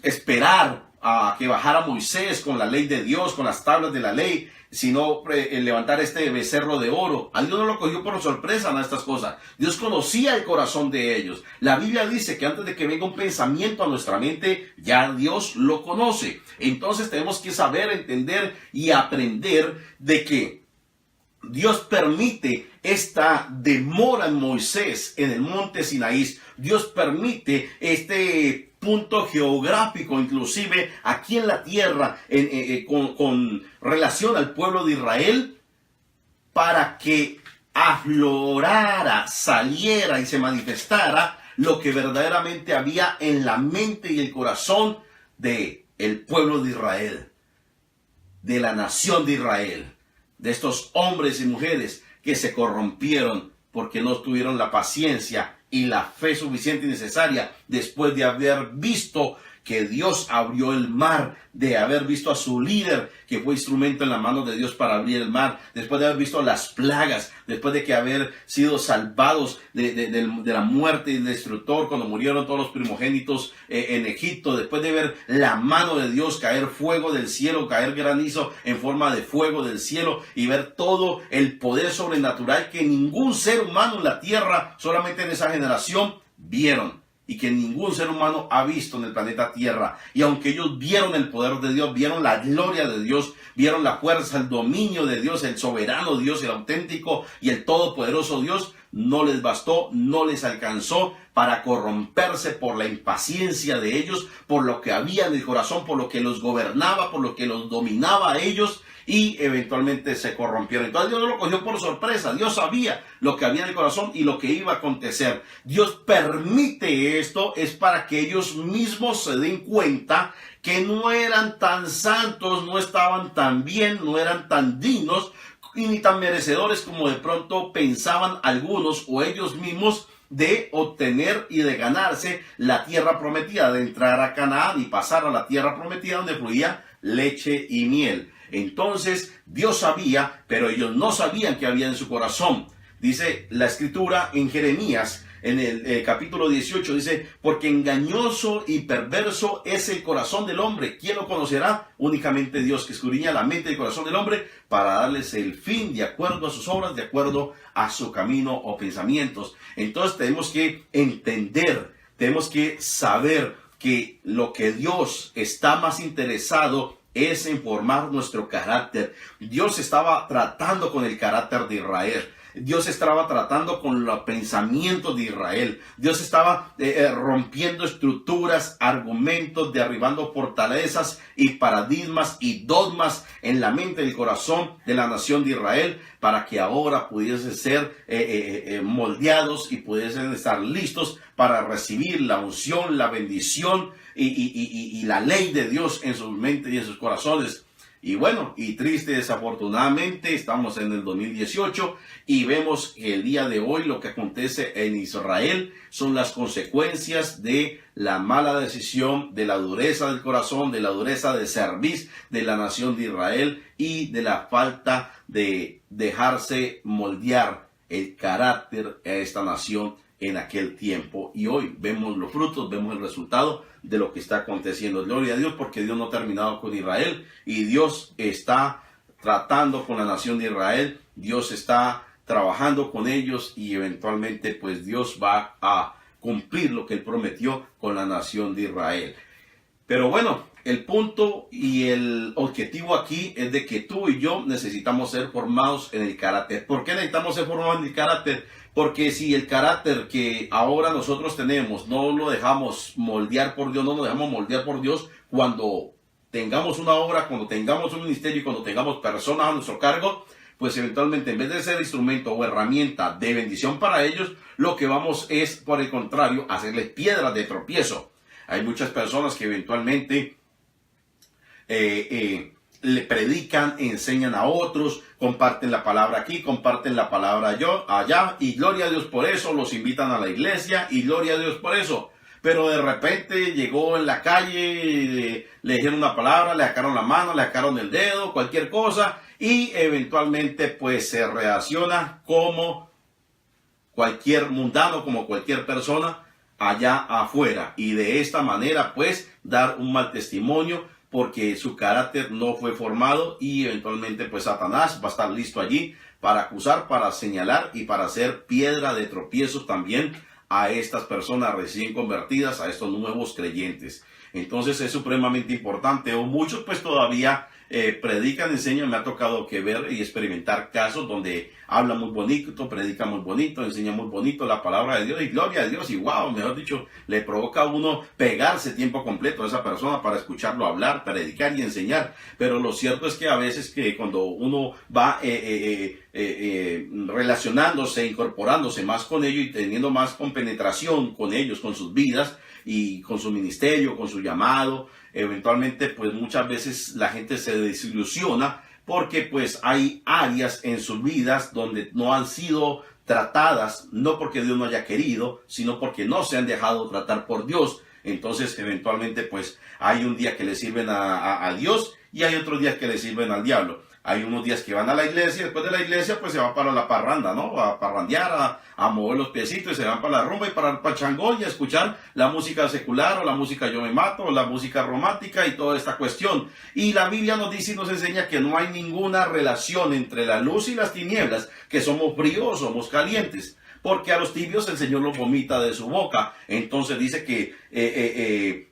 esperar a que bajara Moisés con la ley de Dios, con las tablas de la ley, sino levantar este becerro de oro. A Dios no lo cogió por sorpresa, ¿no? Estas cosas. Dios conocía el corazón de ellos. La Biblia dice que antes de que venga un pensamiento a nuestra mente, ya Dios lo conoce. Entonces tenemos que saber, entender y aprender de que Dios permite esta demora en Moisés en el monte Sinaí. Dios permite este punto geográfico, inclusive aquí en la tierra, con relación al pueblo de Israel, para que aflorara, saliera y se manifestara lo que verdaderamente había en la mente y el corazón del pueblo de Israel, de la nación de Israel, de estos hombres y mujeres que se corrompieron porque no tuvieron la paciencia y la fe suficiente y necesaria después de haber visto que Dios abrió el mar, de haber visto a su líder, que fue instrumento en la mano de Dios para abrir el mar, después de haber visto las plagas, después de que haber sido salvados de la muerte y del destructor cuando murieron todos los primogénitos en Egipto, después de ver la mano de Dios, caer fuego del cielo, caer granizo en forma de fuego del cielo, y ver todo el poder sobrenatural que ningún ser humano en la tierra, solamente en esa generación, vieron, y que ningún ser humano ha visto en el planeta Tierra. Y aunque ellos vieron el poder de Dios, vieron la gloria de Dios, vieron la fuerza, el dominio de Dios, el soberano Dios, el auténtico y el todopoderoso Dios, no les bastó, no les alcanzó para corromperse por la impaciencia de ellos, por lo que había en el corazón, por lo que los gobernaba, por lo que los dominaba a ellos, y eventualmente se corrompieron. Entonces Dios no lo cogió por sorpresa. Dios sabía lo que había en el corazón y lo que iba a acontecer. Dios permite esto es para que ellos mismos se den cuenta que no eran tan santos, no estaban tan bien, no eran tan dignos y ni tan merecedores como de pronto pensaban algunos o ellos mismos, de obtener y de ganarse la tierra prometida, de entrar a Canaán y pasar a la tierra prometida donde fluía leche y miel. Entonces Dios sabía, pero ellos no sabían qué había en su corazón. Dice la escritura en Jeremías, en el capítulo 18, dice: porque engañoso y perverso es el corazón del hombre. ¿Quién lo conocerá? Únicamente Dios, que escudriña la mente y el corazón del hombre para darles el fin de acuerdo a sus obras, de acuerdo a su camino o pensamientos. Entonces tenemos que entender, tenemos que saber que lo que Dios está más interesado es en formar nuestro carácter. Dios estaba tratando con el carácter de Israel. Dios estaba tratando con los pensamientos de Israel. Dios estaba rompiendo estructuras, argumentos, derribando fortalezas y paradigmas y dogmas en la mente y el corazón de la nación de Israel, para que ahora pudiesen ser moldeados y pudiesen estar listos para recibir la unción, la bendición y la ley de Dios en sus mentes y en sus corazones. Y bueno, y triste, desafortunadamente, estamos en el 2018 y vemos que el día de hoy lo que acontece en Israel son las consecuencias de la mala decisión, de la dureza del corazón, de la dureza de cerviz de la nación de Israel y de la falta de dejarse moldear el carácter de esta nación en aquel tiempo. Y hoy vemos los frutos, vemos el resultado de lo que está aconteciendo. Gloria a Dios, porque Dios no ha terminado con Israel y Dios está tratando con la nación de Israel. Dios está trabajando con ellos y eventualmente pues Dios va a cumplir lo que Él prometió con la nación de Israel. Pero bueno, el punto y el objetivo aquí es de que tú y yo necesitamos ser formados en el carácter. ¿Por qué necesitamos ser formados en el carácter? Porque si el carácter que ahora nosotros tenemos no lo dejamos moldear por Dios, no nos dejamos moldear por Dios cuando tengamos una obra, cuando tengamos un ministerio y cuando tengamos personas a nuestro cargo, pues eventualmente en vez de ser instrumento o herramienta de bendición para ellos, lo que vamos es, por el contrario, hacerles piedras de tropiezo. Hay muchas personas que eventualmente le predican, enseñan a otros, comparten la palabra aquí, comparten la palabra allá, y gloria a Dios por eso, los invitan a la iglesia, y gloria a Dios por eso. Pero de repente llegó en la calle, le dijeron una palabra, le sacaron la mano, le sacaron el dedo, cualquier cosa, y eventualmente pues se reacciona como cualquier mundano, como cualquier persona allá afuera. Y de esta manera pues dar un mal testimonio, porque su carácter no fue formado, y eventualmente pues Satanás va a estar listo allí para acusar, para señalar y para hacer piedra de tropiezo también a estas personas recién convertidas, a estos nuevos creyentes. Entonces es supremamente importante. O muchos pues todavía predican, enseñan. Me ha tocado que ver y experimentar casos donde habla muy bonito, predica muy bonito, enseña muy bonito la palabra de Dios, y gloria a Dios, y wow, mejor dicho, le provoca a uno pegarse tiempo completo a esa persona para escucharlo hablar, predicar y enseñar. Pero lo cierto es que a veces que cuando uno va relacionándose, incorporándose más con ellos y teniendo más compenetración con ellos, con sus vidas y con su ministerio, con su llamado, eventualmente pues muchas veces la gente se desilusiona, porque pues hay áreas en sus vidas donde no han sido tratadas, no porque Dios no haya querido, sino porque no se han dejado tratar por Dios. Entonces eventualmente pues hay un día que le sirven a Dios, y hay otros días que le sirven al diablo. Hay unos días que van a la iglesia, y después de la iglesia pues se van para la parranda, ¿no? A parrandear, a mover los piecitos, y se van para la rumba y para el pachangón y a escuchar la música secular, o la música Yo Me Mato, o la música romántica y toda esta cuestión. Y la Biblia nos dice y nos enseña que no hay ninguna relación entre la luz y las tinieblas, que somos fríos, somos calientes, porque a los tibios el Señor los vomita de su boca. Entonces dice que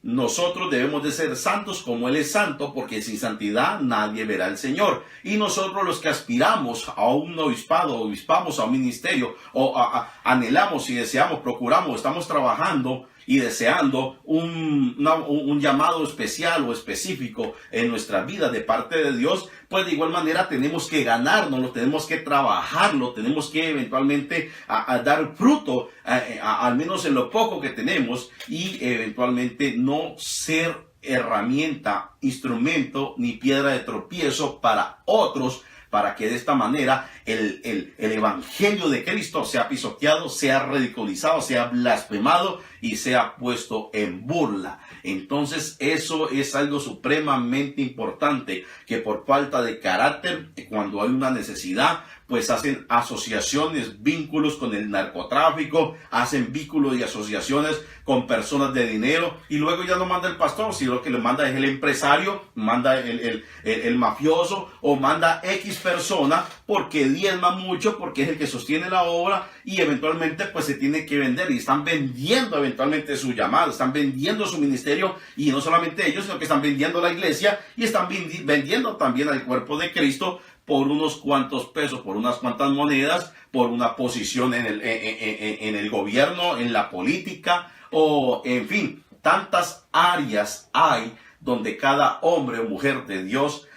nosotros debemos de ser santos como Él es santo, porque sin santidad nadie verá al Señor. Y nosotros, los que aspiramos a un obispado, obispamos a un ministerio, o anhelamos y deseamos, procuramos, estamos trabajando y deseando un llamado especial o específico en nuestra vida de parte de Dios, pues de igual manera tenemos que ganárnoslo, tenemos que trabajarlo, tenemos que eventualmente a dar fruto, al menos en lo poco que tenemos, y eventualmente no ser herramienta, instrumento ni piedra de tropiezo para otros, para que de esta manera el evangelio de Cristo sea pisoteado, sea ridiculizado, sea blasfemado y sea puesto en burla. Entonces eso es algo supremamente importante, que por falta de carácter, cuando hay una necesidad, pues hacen asociaciones, vínculos con el narcotráfico, hacen vínculos y asociaciones con personas de dinero, y luego ya no manda el pastor, sino que le manda es el empresario, manda el mafioso, o manda X persona, porque diezma mucho, porque es el que sostiene la obra, y eventualmente pues se tiene que vender, y están vendiendo eventualmente su llamado, están vendiendo su ministerio, y no solamente ellos, sino que están vendiendo la iglesia, y están vendiendo también al cuerpo de Cristo, por unos cuantos pesos, por unas cuantas monedas, por una posición en el gobierno, en la política, o en fin, tantas áreas hay donde cada hombre o mujer de Dios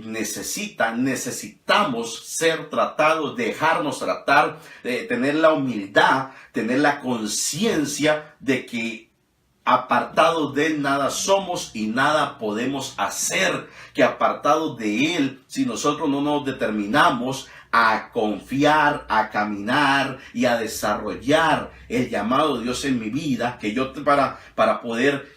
necesitamos ser tratados, dejarnos tratar, tener la humildad, tener la conciencia de que apartados de Él nada somos y nada podemos hacer, que apartados de Él, si nosotros no nos determinamos a confiar, a caminar y a desarrollar el llamado de Dios en mi vida, que yo para poder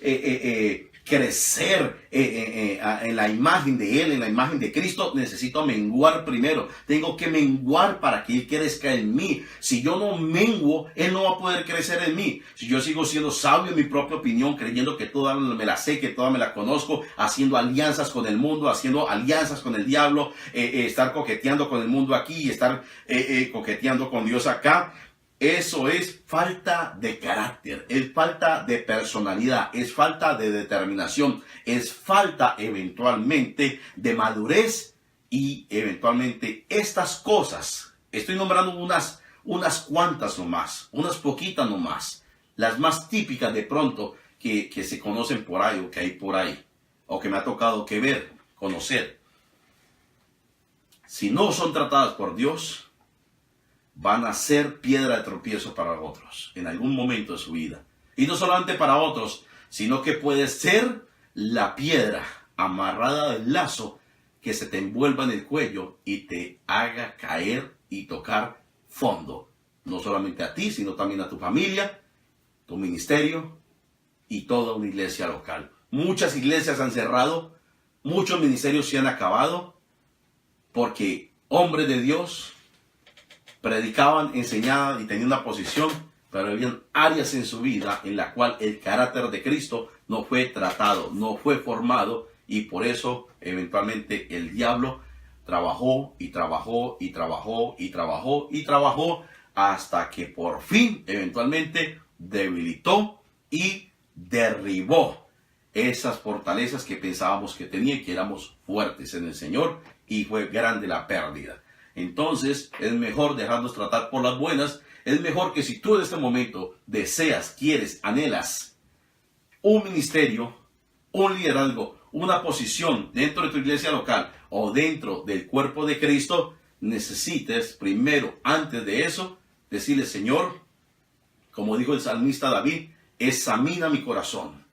crecer en la imagen de Él, en la imagen de Cristo, necesito menguar primero. Tengo que menguar para que Él crezca en mí. Si yo no menguo, Él no va a poder crecer en mí. Si yo sigo siendo sabio en mi propia opinión, creyendo que toda me la sé, que toda me la conozco, haciendo alianzas con el mundo, haciendo alianzas con el diablo, estar coqueteando con el mundo aquí y estar coqueteando con Dios acá, eso es falta de carácter, es falta de personalidad, es falta de determinación, es falta eventualmente de madurez, y eventualmente estas cosas, estoy nombrando unas cuantas nomás, unas poquitas nomás, las más típicas de pronto que se conocen por ahí o que hay por ahí. o que me ha tocado que ver, conocer, si no son tratadas por Dios, van a ser piedra de tropiezo para otros en algún momento de su vida. Y no solamente para otros, sino que puede ser la piedra amarrada del lazo que se te envuelva en el cuello y te haga caer y tocar fondo. No solamente a ti, sino también a tu familia, tu ministerio y toda una iglesia local. Muchas iglesias han cerrado, muchos ministerios se han acabado, porque hombres de Dios predicaban, enseñaban y tenían una posición, pero habían áreas en su vida en la cual el carácter de Cristo no fue tratado, no fue formado, y por eso eventualmente el diablo trabajó y trabajó y trabajó y trabajó y trabajó hasta que por fin eventualmente debilitó y derribó esas fortalezas que pensábamos que tenía, que éramos fuertes en el Señor, y fue grande la pérdida. Entonces es mejor dejarnos tratar por las buenas. Es mejor que si tú en este momento deseas, quieres, anhelas un ministerio, un liderazgo, una posición dentro de tu iglesia local o dentro del cuerpo de Cristo, necesites primero, antes de eso, decirle: Señor, como dijo el salmista David, examina mi corazón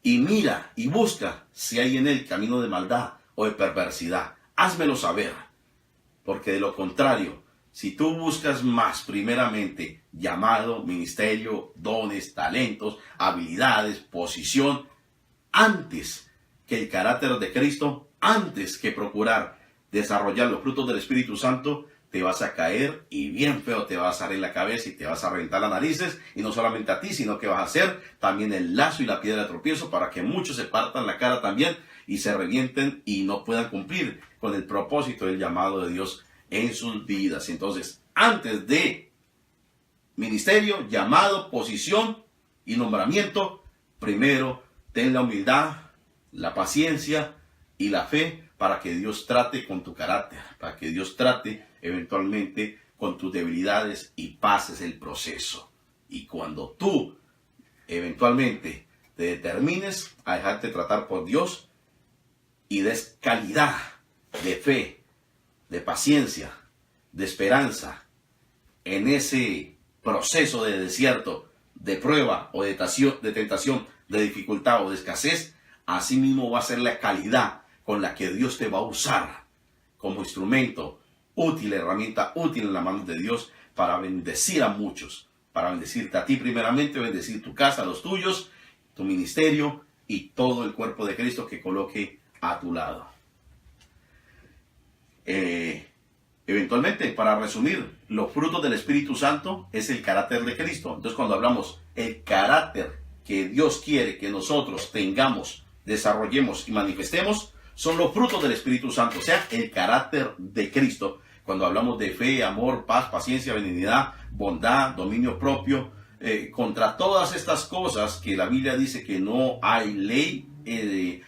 y mira y busca si hay en él camino de maldad o de perversidad. Házmelo saber, porque de lo contrario, si tú buscas más primeramente llamado, ministerio, dones, talentos, habilidades, posición, antes que el carácter de Cristo, antes que procurar desarrollar los frutos del Espíritu Santo, te vas a caer y bien feo te vas a dar en la cabeza y te vas a reventar las narices, y no solamente a ti, sino que vas a ser también el lazo y la piedra de tropiezo para que muchos se partan la cara también y se revienten y no puedan cumplir con el propósito del llamado de Dios en sus vidas. Entonces, antes de ministerio, llamado, posición y nombramiento, primero ten la humildad, la paciencia y la fe para que Dios trate con tu carácter, para que Dios trate eventualmente con tus debilidades y pases el proceso. Y cuando tú eventualmente te determines a dejarte tratar por Dios y des calidad de fe, de paciencia, de esperanza en ese proceso de desierto, de prueba o de tentación, de dificultad o de escasez, así mismo va a ser la calidad con la que Dios te va a usar como instrumento útil, herramienta útil en las manos de Dios para bendecir a muchos, para bendecirte a ti primeramente, bendecir tu casa, los tuyos, tu ministerio y todo el cuerpo de Cristo que coloque a tu lado. Eventualmente, para resumir, los frutos del Espíritu Santo es el carácter de Cristo. Entonces, cuando hablamos el carácter que Dios quiere que nosotros tengamos, desarrollemos y manifestemos, son los frutos del Espíritu Santo, o sea, el carácter de Cristo. Cuando hablamos de fe, amor, paz, paciencia, benignidad, bondad, dominio propio, contra todas estas cosas que la Biblia dice que no hay ley,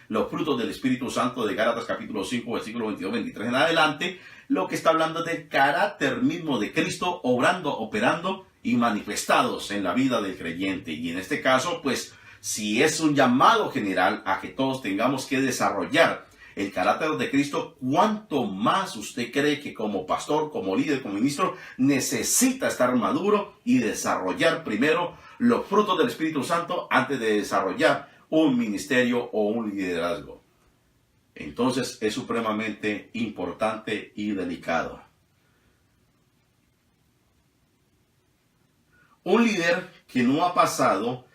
los frutos del Espíritu Santo de Gálatas capítulo 5, versículo 22, 23 en adelante, lo que está hablando del carácter mismo de Cristo obrando, operando y manifestados en la vida del creyente. Y en este caso, pues, si es un llamado general a que todos tengamos que desarrollar el carácter de Cristo, ¿cuánto más usted cree que como pastor, como líder, como ministro, necesita estar maduro y desarrollar primero los frutos del Espíritu Santo antes de desarrollar un ministerio o un liderazgo? Entonces es supremamente importante y delicado. Un líder que no ha pasado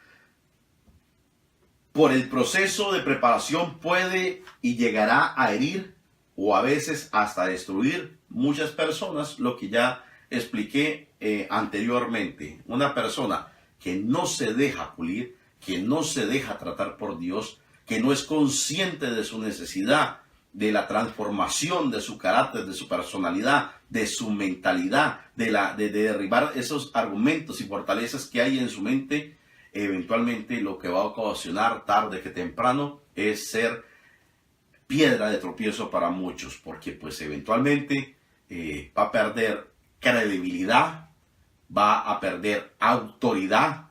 por el proceso de preparación puede y llegará a herir o a veces hasta destruir muchas personas, lo que ya expliqué anteriormente. Una persona que no se deja pulir, que no se deja tratar por Dios, que no es consciente de su necesidad, de la transformación de su carácter, de su personalidad, de su mentalidad, de derribar esos argumentos y fortalezas que hay en su mente, eventualmente lo que va a ocasionar tarde que temprano es ser piedra de tropiezo para muchos, porque pues eventualmente va a perder credibilidad, va a perder autoridad,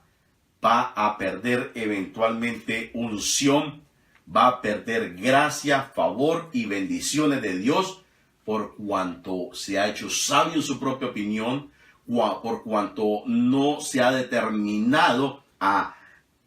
va a perder eventualmente unción, va a perder gracia, favor y bendiciones de Dios por cuanto se ha hecho sabio en su propia opinión, por cuanto no se ha determinado a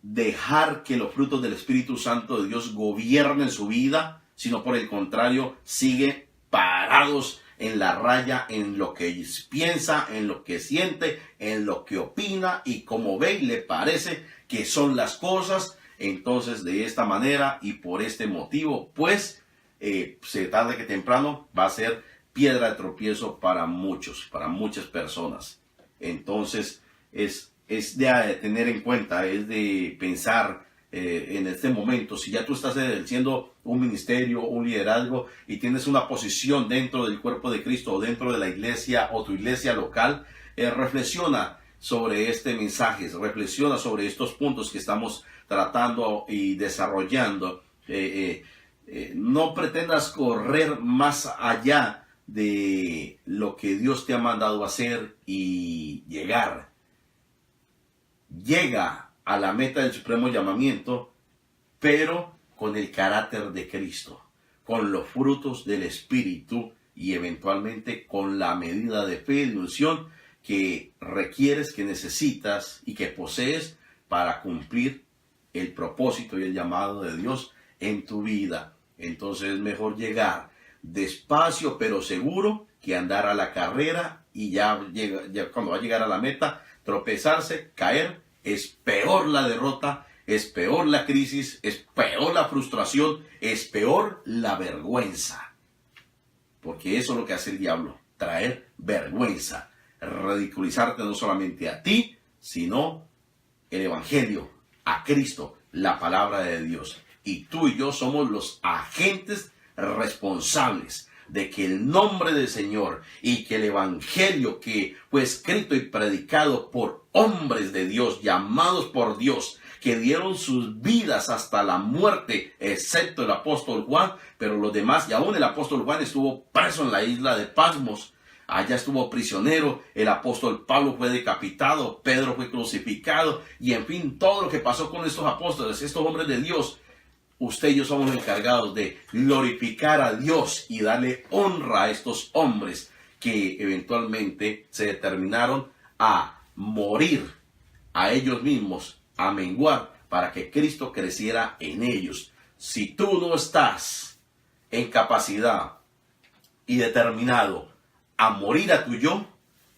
dejar que los frutos del Espíritu Santo de Dios gobiernen su vida, sino por el contrario, sigue parados en la raya, en lo que piensa, en lo que siente, en lo que opina, y como ve y le parece que son las cosas. Entonces, de esta manera y por este motivo, pues, tarde que temprano va a ser piedra de tropiezo para muchos, para muchas personas. Entonces, es de tener en cuenta, es de pensar en este momento, si ya tú estás ejerciendo un ministerio, un liderazgo y tienes una posición dentro del cuerpo de Cristo o dentro de la iglesia o tu iglesia local, reflexiona sobre este mensaje, reflexiona sobre estos puntos que estamos tratando y desarrollando. No pretendas correr más allá de lo que Dios te ha mandado a hacer y llegar. Llega a la meta del supremo llamamiento, pero con el carácter de Cristo, con los frutos del Espíritu y eventualmente con la medida de fe y de unción que requieres, que necesitas y que posees para cumplir el propósito y el llamado de Dios en tu vida. Entonces es mejor llegar despacio pero seguro que andar a la carrera y ya cuando va a llegar a la meta, tropezarse, caer. Es peor la derrota, es peor la crisis, es peor la frustración, es peor la vergüenza. Porque eso es lo que hace el diablo, traer vergüenza, ridiculizarte no solamente a ti, sino el Evangelio, a Cristo, la palabra de Dios. Y tú y yo somos los agentes responsables de que el nombre del Señor y que el Evangelio que fue escrito y predicado por hombres de Dios, llamados por Dios, que dieron sus vidas hasta la muerte, excepto el apóstol Juan, pero los demás, y aún el apóstol Juan estuvo preso en la isla de Patmos, allá estuvo prisionero, el apóstol Pablo fue decapitado, Pedro fue crucificado, y en fin, todo lo que pasó con estos apóstoles, estos hombres de Dios. Usted y yo somos encargados de glorificar a Dios y darle honra a estos hombres que eventualmente se determinaron a morir a ellos mismos, a menguar, para que Cristo creciera en ellos. Si tú no estás en capacidad y determinado a morir a tu yo,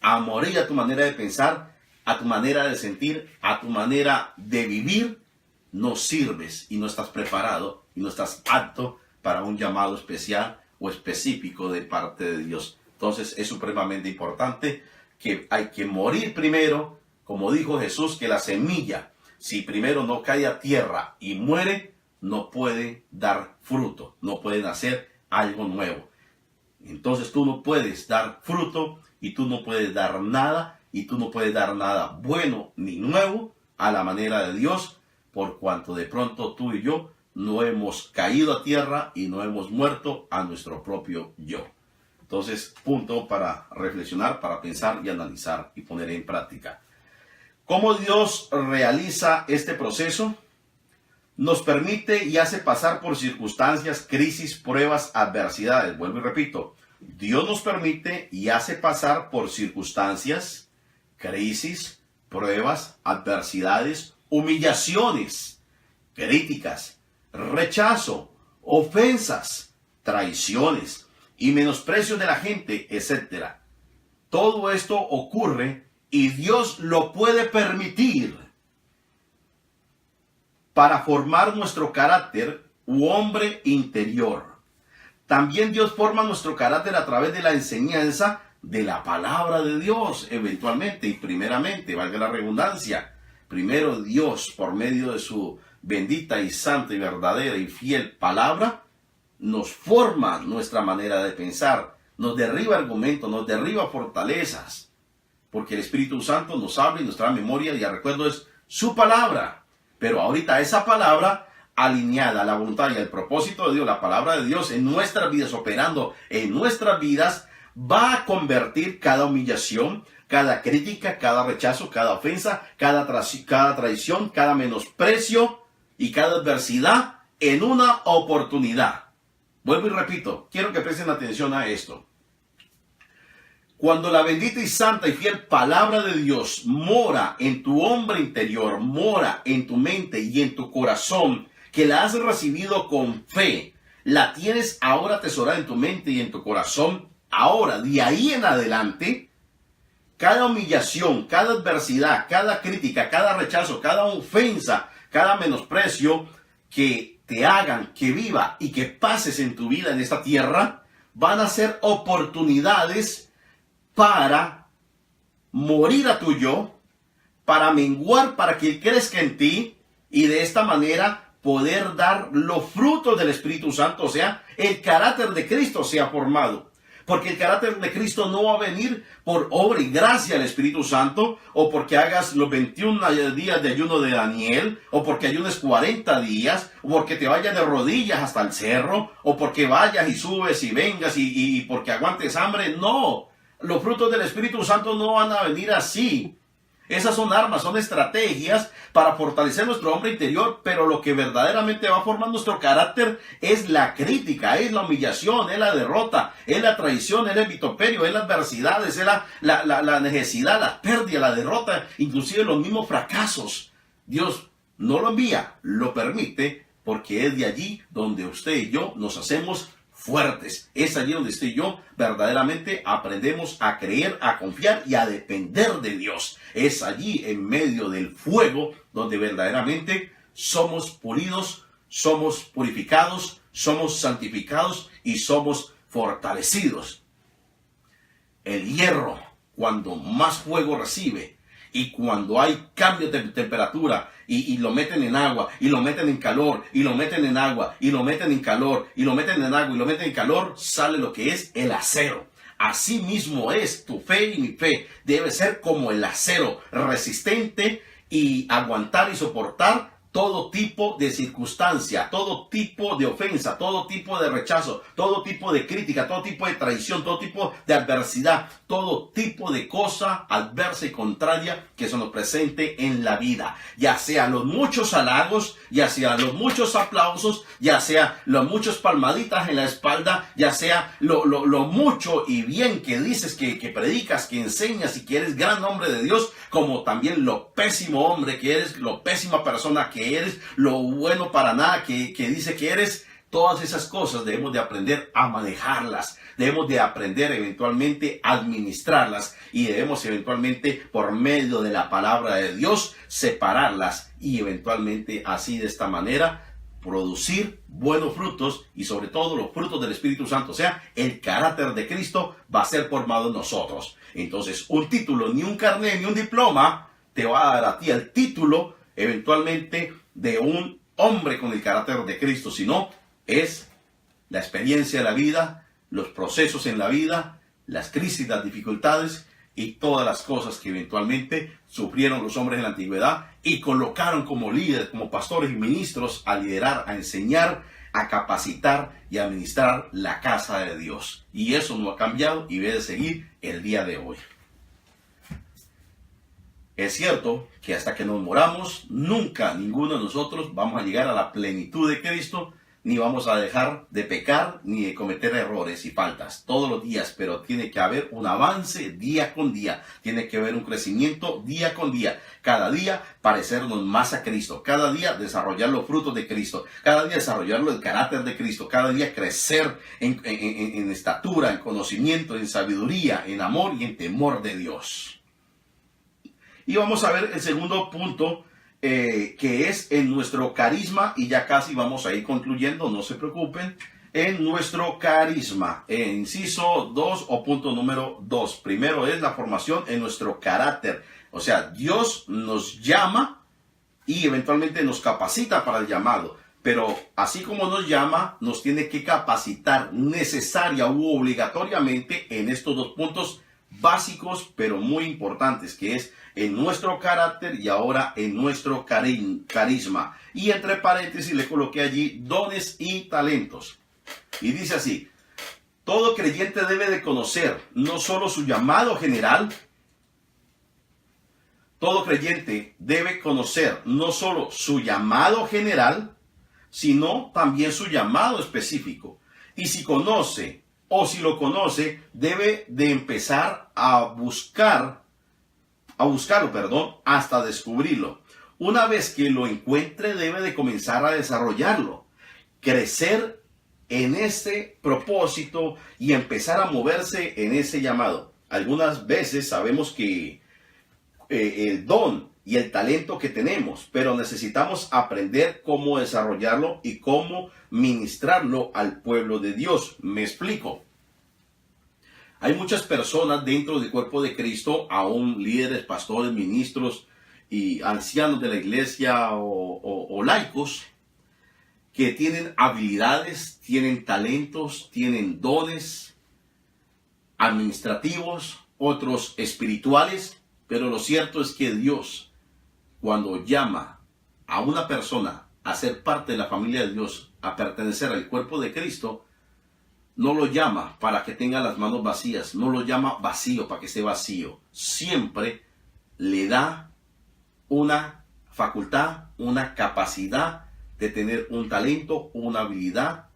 a morir a tu manera de pensar, a tu manera de sentir, a tu manera de vivir, no sirves y no estás preparado y no estás apto para un llamado especial o específico de parte de Dios. Entonces es supremamente importante que hay que morir primero, como dijo Jesús, que la semilla, si primero no cae a tierra y muere, no puede dar fruto, no puede nacer algo nuevo. Entonces tú no puedes dar fruto y tú no puedes dar nada, y tú no puedes dar nada bueno ni nuevo a la manera de Dios, por cuanto de pronto tú y yo no hemos caído a tierra y no hemos muerto a nuestro propio yo. Entonces, punto para reflexionar, para pensar y analizar y poner en práctica. ¿Cómo Dios realiza este proceso? Nos permite y hace pasar por circunstancias, crisis, pruebas, adversidades. Vuelvo y repito, Dios nos permite y hace pasar por circunstancias, crisis, pruebas, adversidades, humillaciones, críticas, rechazo, ofensas, traiciones y menosprecio de la gente, etc. Todo esto ocurre y Dios lo puede permitir para formar nuestro carácter u hombre interior. También Dios forma nuestro carácter a través de la enseñanza de la palabra de Dios, eventualmente y primeramente, valga la redundancia. Primero Dios, por medio de su bendita y santa y verdadera y fiel palabra, nos forma nuestra manera de pensar, nos derriba argumentos, nos derriba fortalezas, porque el Espíritu Santo nos habla y nos trae memoria y a recuerdo es su palabra. Pero ahorita esa palabra alineada a la voluntad y al propósito de Dios, la palabra de Dios en nuestras vidas, operando en nuestras vidas, va a convertir cada humillación, cada crítica, cada rechazo, cada ofensa, cada traición, cada menosprecio y cada adversidad en una oportunidad. Vuelvo y repito, quiero que presten atención a esto. Cuando la bendita y santa y fiel palabra de Dios mora en tu hombre interior, mora en tu mente y en tu corazón, que la has recibido con fe, la tienes ahora atesorada en tu mente y en tu corazón, ahora, de ahí en adelante, cada humillación, cada adversidad, cada crítica, cada rechazo, cada ofensa, cada menosprecio que te hagan que viva y que pases en tu vida en esta tierra, van a ser oportunidades para morir a tu yo, para menguar, para que crezca en ti y de esta manera poder dar los frutos del Espíritu Santo, o sea, el carácter de Cristo sea formado. Porque el carácter de Cristo no va a venir por obra y gracia del Espíritu Santo, o porque hagas los 21 días de ayuno de Daniel, o porque ayunes 40 días, o porque te vayas de rodillas hasta el cerro, o porque vayas y subes y vengas y porque aguantes hambre. No, los frutos del Espíritu Santo no van a venir así. Esas son armas, son estrategias para fortalecer nuestro hombre interior, pero lo que verdaderamente va a formar nuestro carácter es la crítica, es la humillación, es la derrota, es la traición, es el vituperio, es la adversidad, es la necesidad, la pérdida, la derrota, inclusive los mismos fracasos. Dios no lo envía, lo permite, porque es de allí donde usted y yo nos hacemos fuertes. Es allí donde usted y yo verdaderamente aprendemos a creer, a confiar y a depender de Dios. Es allí en medio del fuego donde verdaderamente somos pulidos, somos purificados, somos santificados y somos fortalecidos. El hierro, cuando más fuego recibe, y cuando hay cambio de temperatura y lo meten en agua, y lo meten en calor, y lo meten en agua, y lo meten en calor, y lo meten en agua, y lo meten en calor, sale lo que es el acero. Así mismo es tu fe y mi fe. Debe ser como el acero, resistente y aguantar y soportar todo tipo de circunstancia, todo tipo de ofensa, todo tipo de rechazo, todo tipo de crítica, todo tipo de traición, todo tipo de adversidad, todo tipo de cosa adversa y contraria que se nos presente en la vida. Ya sea los muchos halagos, ya sea los muchos aplausos, ya sea los muchos palmaditas en la espalda, ya sea lo mucho y bien que dices, que predicas, que enseñas y que eres gran hombre de Dios, como también lo pésimo hombre que eres, lo pésima persona que eres, lo bueno para nada que dice que eres. Todas esas cosas debemos de aprender a manejarlas, debemos de aprender eventualmente a administrarlas y debemos eventualmente por medio de la palabra de Dios separarlas y eventualmente así de esta manera producir buenos frutos y sobre todo los frutos del Espíritu Santo, o sea, el carácter de Cristo va a ser formado en nosotros. Entonces, un título, ni un carnet, ni un diploma te va a dar a ti el título eventualmente de un hombre con el carácter de Cristo, sino es la experiencia de la vida, los procesos en la vida, las crisis, las dificultades y todas las cosas que eventualmente sufrieron los hombres en la antigüedad y colocaron como líderes, como pastores y ministros a liderar, a enseñar, a capacitar y a administrar la casa de Dios. Y eso no ha cambiado y debe de seguir el día de hoy. Es cierto que hasta que nos moramos, nunca ninguno de nosotros vamos a llegar a la plenitud de Cristo, ni vamos a dejar de pecar, ni de cometer errores y faltas todos los días, pero tiene que haber un avance día con día, tiene que haber un crecimiento día con día, cada día parecernos más a Cristo, cada día desarrollar los frutos de Cristo, cada día desarrollar el carácter de Cristo, cada día crecer en estatura, en conocimiento, en sabiduría, en amor y en temor de Dios. Y vamos a ver el segundo punto, que es en nuestro carisma, y ya casi vamos a ir concluyendo, no se preocupen, en nuestro carisma. Inciso 2 o punto número 2. Primero es la formación en nuestro carácter. O sea, Dios nos llama y eventualmente nos capacita para el llamado. Pero así como nos llama, nos tiene que capacitar necesaria u obligatoriamente en estos dos puntos básicos, pero muy importantes, que es en nuestro carácter y ahora en nuestro carisma. Y entre paréntesis le coloqué allí dones y talentos. Y dice así: todo creyente debe de conocer no solo su llamado general, todo creyente debe conocer no solo su llamado general, sino también su llamado específico. Y si conoce o si lo conoce, debe de empezar a buscarlo, hasta descubrirlo. Una vez que lo encuentre, debe de comenzar a desarrollarlo, crecer en ese propósito y empezar a moverse en ese llamado. Algunas veces sabemos que el don y el talento que tenemos, pero necesitamos aprender cómo desarrollarlo y cómo ministrarlo al pueblo de Dios. Me explico. Hay muchas personas dentro del cuerpo de Cristo, aún líderes, pastores, ministros y ancianos de la iglesia o laicos, que tienen habilidades, tienen talentos, tienen dones administrativos, otros espirituales, pero lo cierto es que Dios, cuando llama a una persona a ser parte de la familia de Dios, a pertenecer al cuerpo de Cristo, no lo llama para que tenga las manos vacías, no lo llama vacío para que esté vacío. Siempre le da una facultad, una capacidad de tener un talento, una habilidad,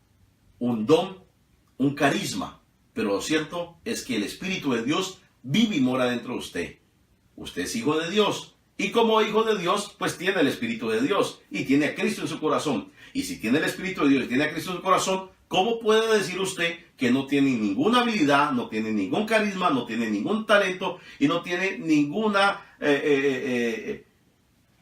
un don, un carisma. Pero lo cierto es que el Espíritu de Dios vive y mora dentro de usted. Usted es hijo de Dios. Y como hijo de Dios, pues tiene el Espíritu de Dios y tiene a Cristo en su corazón. Y si tiene el Espíritu de Dios y tiene a Cristo en su corazón, ¿cómo puede decir usted que no tiene ninguna habilidad, no tiene ningún carisma, no tiene ningún talento y no tiene ninguna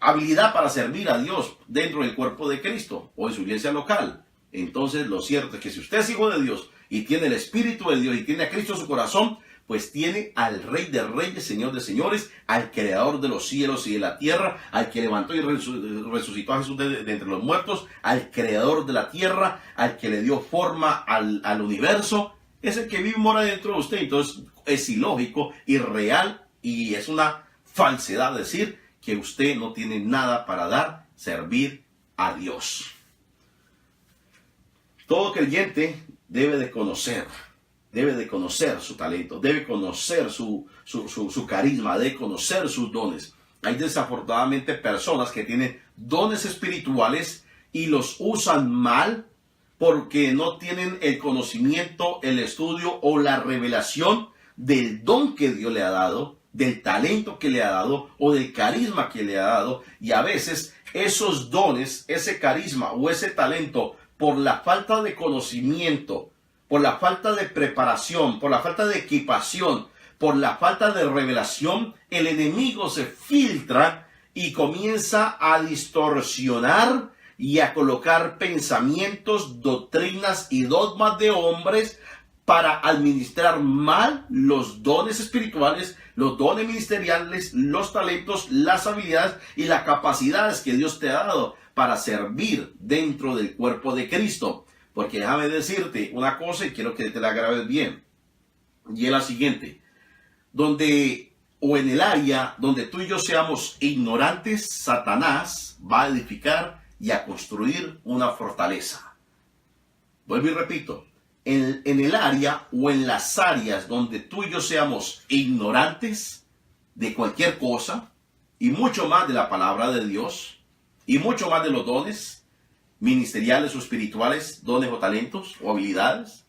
habilidad para servir a Dios dentro del cuerpo de Cristo o en su iglesia local? Entonces lo cierto es que si usted es hijo de Dios y tiene el Espíritu de Dios y tiene a Cristo en su corazón, pues tiene al Rey de Reyes, Señor de Señores, al Creador de los cielos y de la tierra, al que levantó y resucitó a Jesús de entre los muertos, al Creador de la tierra, al que le dio forma al universo. Es el que vive y mora dentro de usted. Entonces es ilógico, irreal y es una falsedad decir que usted no tiene nada para dar, servir a Dios. Todo creyente debe de conocer su talento, debe conocer su carisma, debe conocer sus dones. Hay desafortunadamente personas que tienen dones espirituales y los usan mal porque no tienen el conocimiento, el estudio o la revelación del don que Dios le ha dado, del talento que le ha dado o del carisma que le ha dado. Y a veces esos dones, ese carisma o ese talento, por la falta de conocimiento, por la falta de preparación, por la falta de equipación, por la falta de revelación, el enemigo se filtra y comienza a distorsionar y a colocar pensamientos, doctrinas y dogmas de hombres para administrar mal los dones espirituales, los dones ministeriales, los talentos, las habilidades y las capacidades que Dios te ha dado para servir dentro del cuerpo de Cristo. Porque déjame decirte una cosa y quiero que te la grabes bien. Y es la siguiente. En el área donde tú y yo seamos ignorantes, Satanás va a edificar y a construir una fortaleza. Vuelvo y repito. En el área o en las áreas donde tú y yo seamos ignorantes de cualquier cosa, y mucho más de la palabra de Dios, y mucho más de los dones ministeriales o espirituales, dones o talentos o habilidades,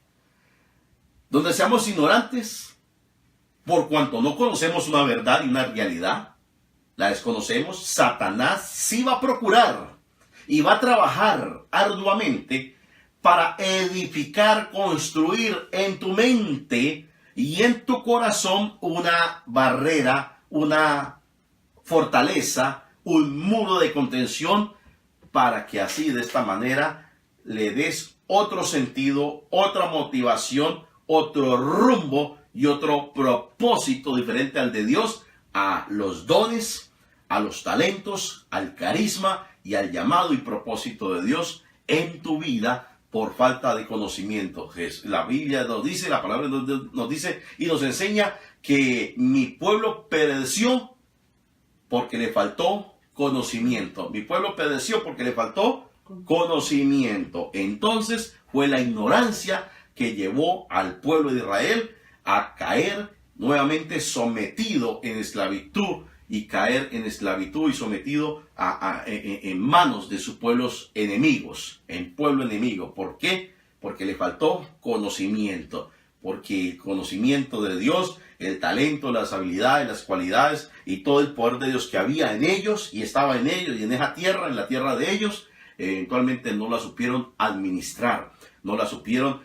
donde seamos ignorantes por cuanto no conocemos una verdad y una realidad, la desconocemos, Satanás sí va a procurar y va a trabajar arduamente para edificar, construir en tu mente y en tu corazón una barrera, una fortaleza, un muro de contención, para que así de esta manera le des otro sentido, otra motivación, otro rumbo y otro propósito diferente al de Dios a los dones, a los talentos, al carisma y al llamado y propósito de Dios en tu vida por falta de conocimiento. La Biblia nos dice, la palabra nos dice y nos enseña que mi pueblo pereció porque le faltó conocimiento. Mi pueblo pereció porque le faltó conocimiento. Entonces fue la ignorancia que llevó al pueblo de Israel a caer nuevamente sometido en esclavitud y caer en esclavitud y sometido en manos de sus pueblos enemigos, en pueblo enemigo. ¿Por qué? Porque le faltó conocimiento, porque el conocimiento de Dios, el talento, las habilidades, las cualidades y todo el poder de Dios que había en ellos y estaba en ellos y en esa tierra, en la tierra de ellos, eventualmente no la supieron administrar, no la supieron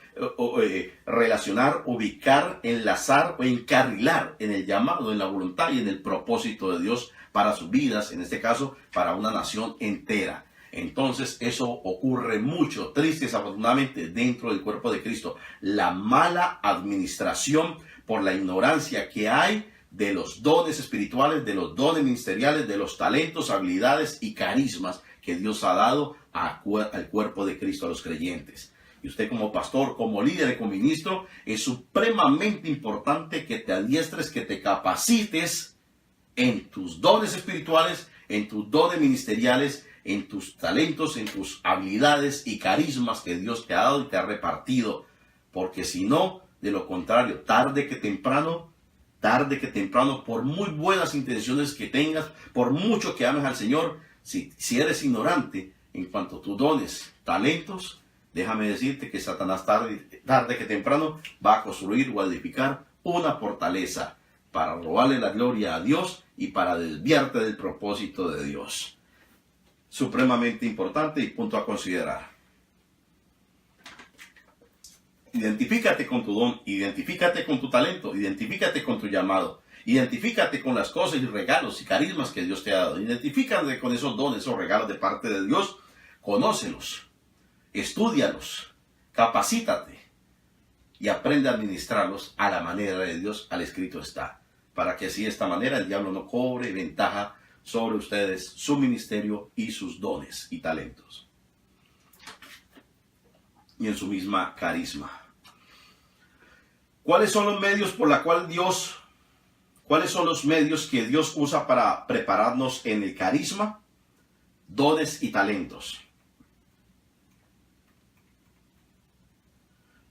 relacionar, ubicar, enlazar o encarrilar en el llamado, en la voluntad y en el propósito de Dios para sus vidas, en este caso para una nación entera. Entonces eso ocurre mucho, triste desafortunadamente, dentro del cuerpo de Cristo. La mala administración por la ignorancia que hay de los dones espirituales, de los dones ministeriales, de los talentos, habilidades y carismas que Dios ha dado al cuerpo de Cristo, a los creyentes. Y usted como pastor, como líder y como ministro, es supremamente importante que te adiestres, que te capacites en tus dones espirituales, en tus dones ministeriales, en tus talentos, en tus habilidades y carismas que Dios te ha dado y te ha repartido. Porque si no, de lo contrario, tarde que temprano, por muy buenas intenciones que tengas, por mucho que ames al Señor, si eres ignorante en cuanto a tus dones, talentos, déjame decirte que Satanás tarde que temprano va a construir o a edificar una fortaleza para robarle la gloria a Dios y para desviarte del propósito de Dios. Supremamente importante y punto a considerar. Identifícate con tu don, identifícate con tu talento, identifícate con tu llamado, identifícate con las cosas y regalos y carismas que Dios te ha dado. Identifícate con esos dones, esos regalos de parte de Dios, conócelos, estúdialos, capacítate y aprende a administrarlos a la manera de Dios, al escrito está, para que así de esta manera el diablo no cobre ventaja sobre ustedes, su ministerio y sus dones y talentos. Y en su misma carisma. ¿Cuáles son los medios cuáles son los medios que Dios usa para prepararnos en el carisma, dones y talentos?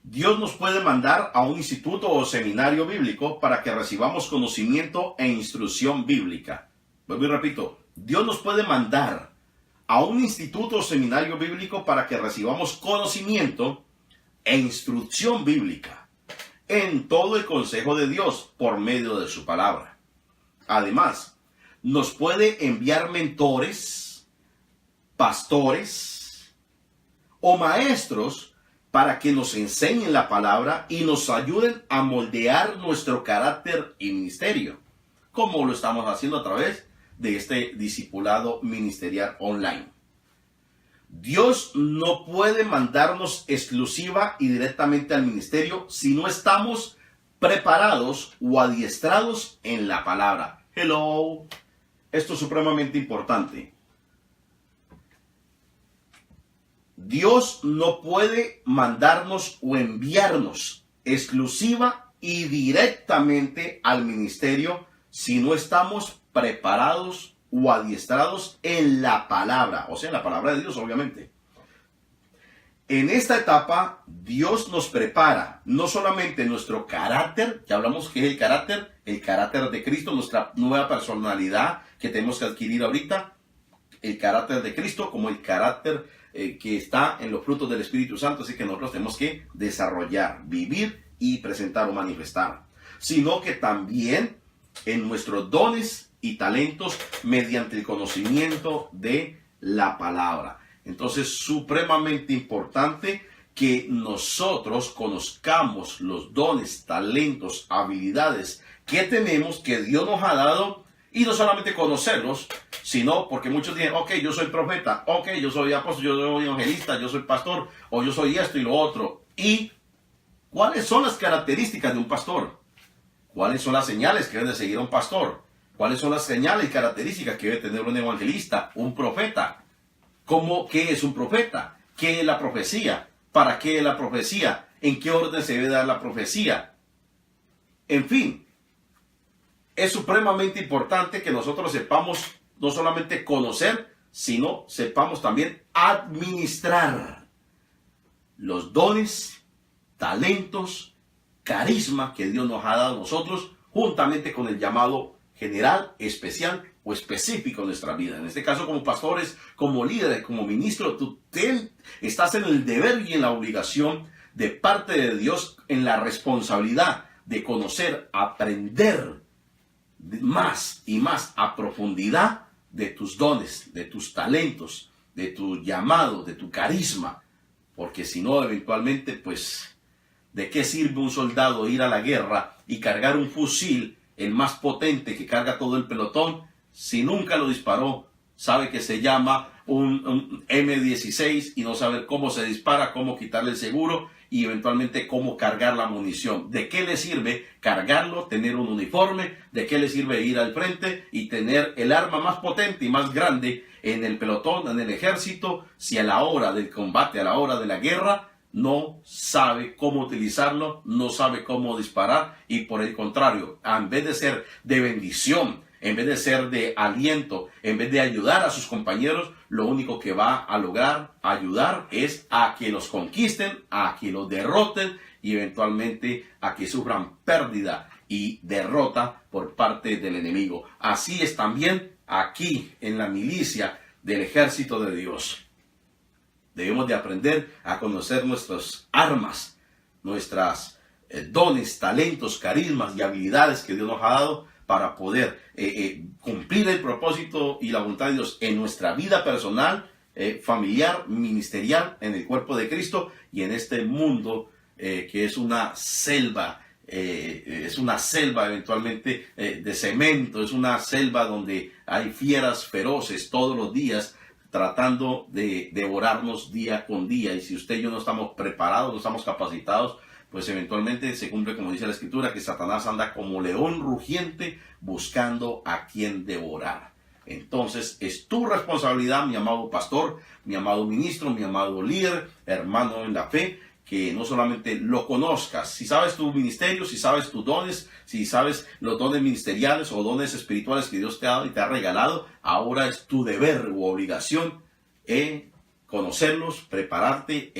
Dios nos puede mandar a un instituto o seminario bíblico para que recibamos conocimiento e instrucción bíblica. Vuelvo y repito, Dios nos puede mandar a un instituto o seminario bíblico para que recibamos conocimiento e instrucción bíblica en todo el consejo de Dios por medio de su palabra. Además, nos puede enviar mentores, pastores o maestros para que nos enseñen la palabra y nos ayuden a moldear nuestro carácter y ministerio, como lo estamos haciendo a través de este discipulado ministerial online. Dios no puede mandarnos exclusiva y directamente al ministerio si no estamos preparados o adiestrados en la palabra. Hello. Esto es supremamente importante. Dios no puede mandarnos o enviarnos exclusiva y directamente al ministerio si no estamos preparados o adiestrados en la palabra, o sea, en la palabra de Dios, obviamente. En esta etapa, Dios nos prepara no solamente nuestro carácter, que hablamos que es el carácter de Cristo, nuestra nueva personalidad que tenemos que adquirir ahorita, el carácter de Cristo como el carácter que está en los frutos del Espíritu Santo, así que nosotros tenemos que desarrollar, vivir y presentar o manifestar, sino que también en nuestros dones y talentos mediante el conocimiento de la palabra. Entonces, supremamente importante que nosotros conozcamos los dones, talentos, habilidades que tenemos, que Dios nos ha dado, y no solamente conocerlos, sino porque muchos dicen, ok, yo soy profeta, ok, yo soy apóstol, yo soy evangelista, yo soy pastor, o yo soy esto y lo otro. ¿Y cuáles son las características de un pastor? ¿Cuáles son las señales que debe de seguir a un pastor? ¿Cuáles son las señales y características que debe tener un evangelista, un profeta? ¿Qué es un profeta? ¿Qué es la profecía? ¿Para qué es la profecía? ¿En qué orden se debe dar la profecía? En fin, es supremamente importante que nosotros sepamos no solamente conocer, sino sepamos también administrar los dones, talentos, carisma que Dios nos ha dado a nosotros, juntamente con el llamado general, especial o específico en nuestra vida. En este caso, como pastores, como líderes, como ministros, tú estás en el deber y en la obligación de parte de Dios, en la responsabilidad de conocer, aprender más y más a profundidad de tus dones, de tus talentos, de tu llamado, de tu carisma. Porque si no, eventualmente, pues, ¿de qué sirve un soldado ir a la guerra y cargar un fusil, el más potente que carga todo el pelotón, si nunca lo disparó? Sabe que se llama un M16 y no sabe cómo se dispara, cómo quitarle el seguro y eventualmente cómo cargar la munición. ¿De qué le sirve cargarlo, tener un uniforme? ¿De qué le sirve ir al frente y tener el arma más potente y más grande en el pelotón, en el ejército, si a la hora del combate, a la hora de la guerra, no sabe cómo utilizarlo, no sabe cómo disparar? Y por el contrario, en vez de ser de bendición, en vez de ser de aliento, en vez de ayudar a sus compañeros, lo único que va a lograr ayudar es a que los conquisten, a que los derroten y eventualmente a que sufran pérdida y derrota por parte del enemigo. Así es también aquí en la milicia del ejército de Dios. Debemos de aprender a conocer nuestras armas, nuestras dones, talentos, carismas y habilidades que Dios nos ha dado para poder cumplir el propósito y la voluntad de Dios en nuestra vida personal, familiar, ministerial, en el cuerpo de Cristo y en este mundo que es una selva. Es una selva eventualmente de cemento, es una selva donde hay fieras feroces todos los días tratando de devorarnos día con día. Y si usted y yo no estamos preparados, no estamos capacitados, pues eventualmente se cumple, como dice la Escritura, que Satanás anda como león rugiente buscando a quien devorar. Entonces es tu responsabilidad, mi amado pastor, mi amado ministro, mi amado líder, hermano en la fe, que no solamente lo conozcas. Si sabes tu ministerio, si sabes tus dones, si sabes los dones ministeriales o dones espirituales que Dios te ha dado y te ha regalado, ahora es tu deber u obligación conocerlos, prepararte,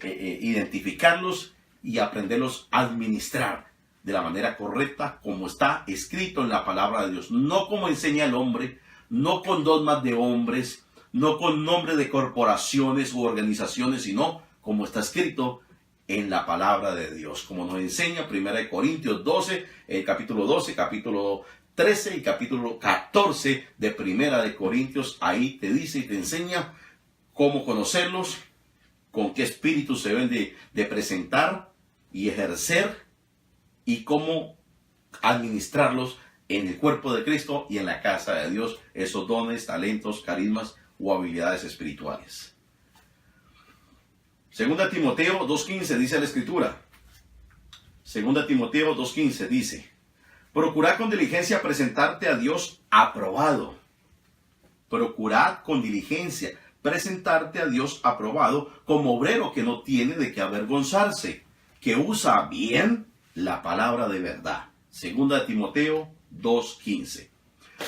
identificarlos y aprenderlos a administrar de la manera correcta, como está escrito en la palabra de Dios. No como enseña el hombre, no con dogmas de hombres, no con nombre de corporaciones u organizaciones, sino como está escrito en la palabra de Dios. Como nos enseña 1 Corintios 12, capítulo 12, capítulo 13 y capítulo 14 de 1 Corintios. Ahí te dice y te enseña cómo conocerlos, con qué espíritus se deben de presentar y ejercer y cómo administrarlos en el cuerpo de Cristo y en la casa de Dios, esos dones, talentos, carismas o habilidades espirituales. Segunda Timoteo 2.15 dice la Escritura. Segunda Timoteo 2.15 dice: procurad con diligencia presentarte a Dios aprobado. Procurad con diligencia presentarte a Dios aprobado, como obrero que no tiene de qué avergonzarse, que usa bien la palabra de verdad. Segunda Timoteo 2.15.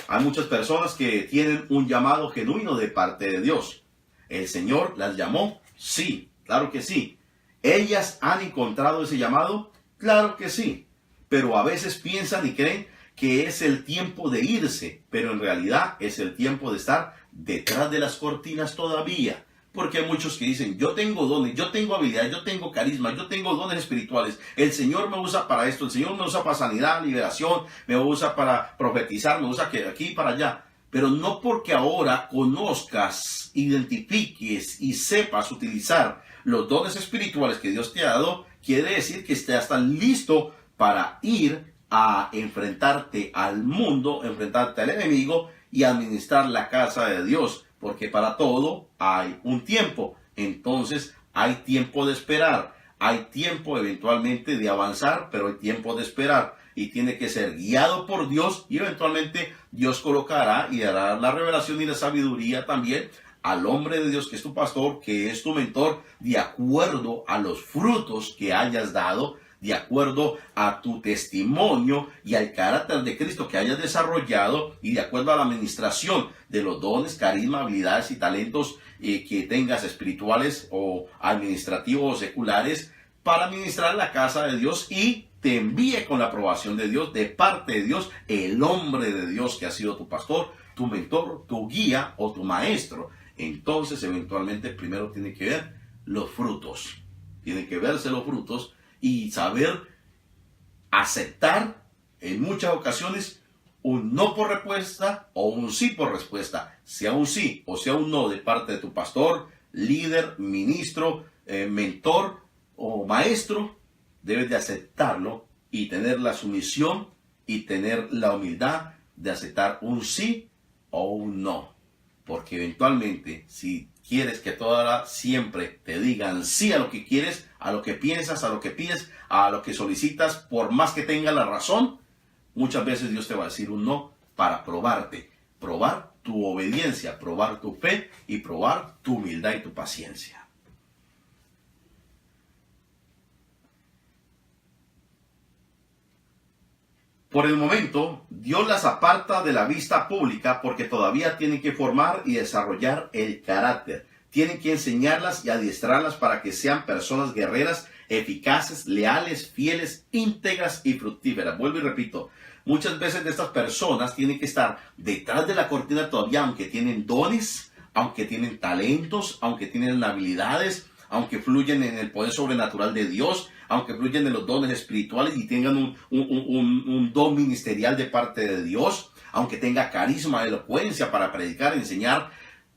Hay muchas personas que tienen un llamado genuino de parte de Dios. ¿El Señor las llamó? Sí, claro que sí. ¿Ellas han encontrado ese llamado? Claro que sí. Pero a veces piensan y creen que es el tiempo de irse, pero en realidad es el tiempo de estar detrás de las cortinas todavía. Porque hay muchos que dicen: yo tengo dones, yo tengo habilidades, yo tengo carisma, yo tengo dones espirituales. El Señor me usa para esto, el Señor me usa para sanidad, liberación, me usa para profetizar, me usa aquí y para allá. Pero no porque ahora conozcas, identifiques y sepas utilizar los dones espirituales que Dios te ha dado, quiere decir que estés tan listo para ir a enfrentarte al mundo, enfrentarte al enemigo y administrar la casa de Dios. Porque para todo hay un tiempo. Entonces hay tiempo de esperar. Hay tiempo eventualmente de avanzar, pero hay tiempo de esperar. Y tiene que ser guiado por Dios. Y eventualmente Dios colocará y dará la revelación y la sabiduría también al hombre de Dios que es tu pastor, que es tu mentor, de acuerdo a los frutos que hayas dado, de acuerdo a tu testimonio y al carácter de Cristo que hayas desarrollado y de acuerdo a la administración de los dones, carisma, habilidades y talentos que tengas espirituales o administrativos o seculares para administrar la casa de Dios y te envíe con la aprobación de Dios, de parte de Dios, el hombre de Dios que ha sido tu pastor, tu mentor, tu guía o tu maestro. Entonces, eventualmente, primero tiene que ver los frutos. Tienen que verse los frutos y saber aceptar en muchas ocasiones un no por respuesta o un sí por respuesta. Sea un sí o sea un no de parte de tu pastor, líder, ministro, mentor o maestro, debes de aceptarlo y tener la sumisión y tener la humildad de aceptar un sí o un no. Porque eventualmente, si quieres que toda siempre te digan sí a lo que quieres, a lo que piensas, a lo que pides, a lo que solicitas, por más que tenga la razón, muchas veces Dios te va a decir un no para probarte, probar tu obediencia, probar tu fe y probar tu humildad y tu paciencia. Por el momento, Dios las aparta de la vista pública porque todavía tienen que formar y desarrollar el carácter. Tienen que enseñarlas y adiestrarlas para que sean personas guerreras, eficaces, leales, fieles, íntegras y fructíferas. Vuelvo y repito, muchas veces de estas personas tienen que estar detrás de la cortina todavía, aunque tienen dones, aunque tienen talentos, aunque tienen habilidades, aunque fluyen en el poder sobrenatural de Dios, aunque fluyen en los dones espirituales y tengan un don ministerial de parte de Dios, aunque tenga carisma, elocuencia para predicar, enseñar,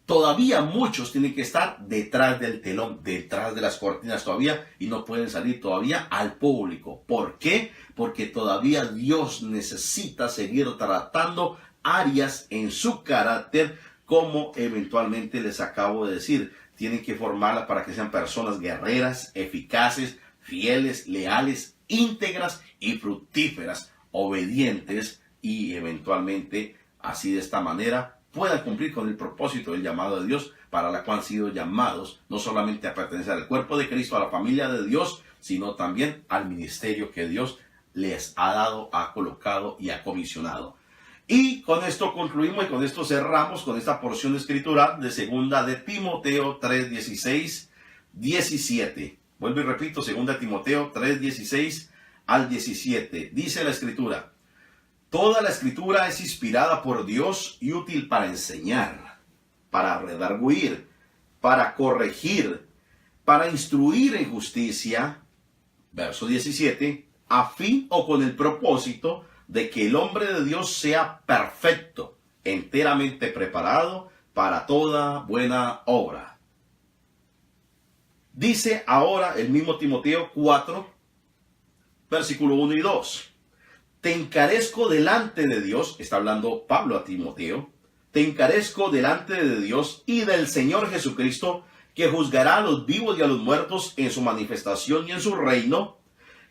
todavía muchos tienen que estar detrás del telón, detrás de las cortinas todavía, y no pueden salir todavía al público. ¿Por qué? Porque todavía Dios necesita seguir tratando áreas en su carácter, como eventualmente les acabo de decir. Tienen que formarlas para que sean personas guerreras, eficaces, fieles, leales, íntegras y fructíferas, obedientes, y eventualmente así de esta manera puedan cumplir con el propósito del llamado de Dios para la cual han sido llamados, no solamente a pertenecer al cuerpo de Cristo, a la familia de Dios, sino también al ministerio que Dios les ha dado, ha colocado y ha comisionado. Y con esto concluimos y con esto cerramos con esta porción escritural de segunda de Timoteo 3, 16, 17. Vuelvo y repito, segunda de Timoteo 3, 16 al 17. Dice la escritura: toda la escritura es inspirada por Dios y útil para enseñar, para redarguir, para corregir, para instruir en justicia. Verso 17, a fin o con el propósito de que el hombre de Dios sea perfecto, enteramente preparado para toda buena obra. Dice ahora el mismo Timoteo 4, versículo 1 y 2. Te encarezco delante de Dios, está hablando Pablo a Timoteo, te encarezco delante de Dios y del Señor Jesucristo, que juzgará a los vivos y a los muertos en su manifestación y en su reino,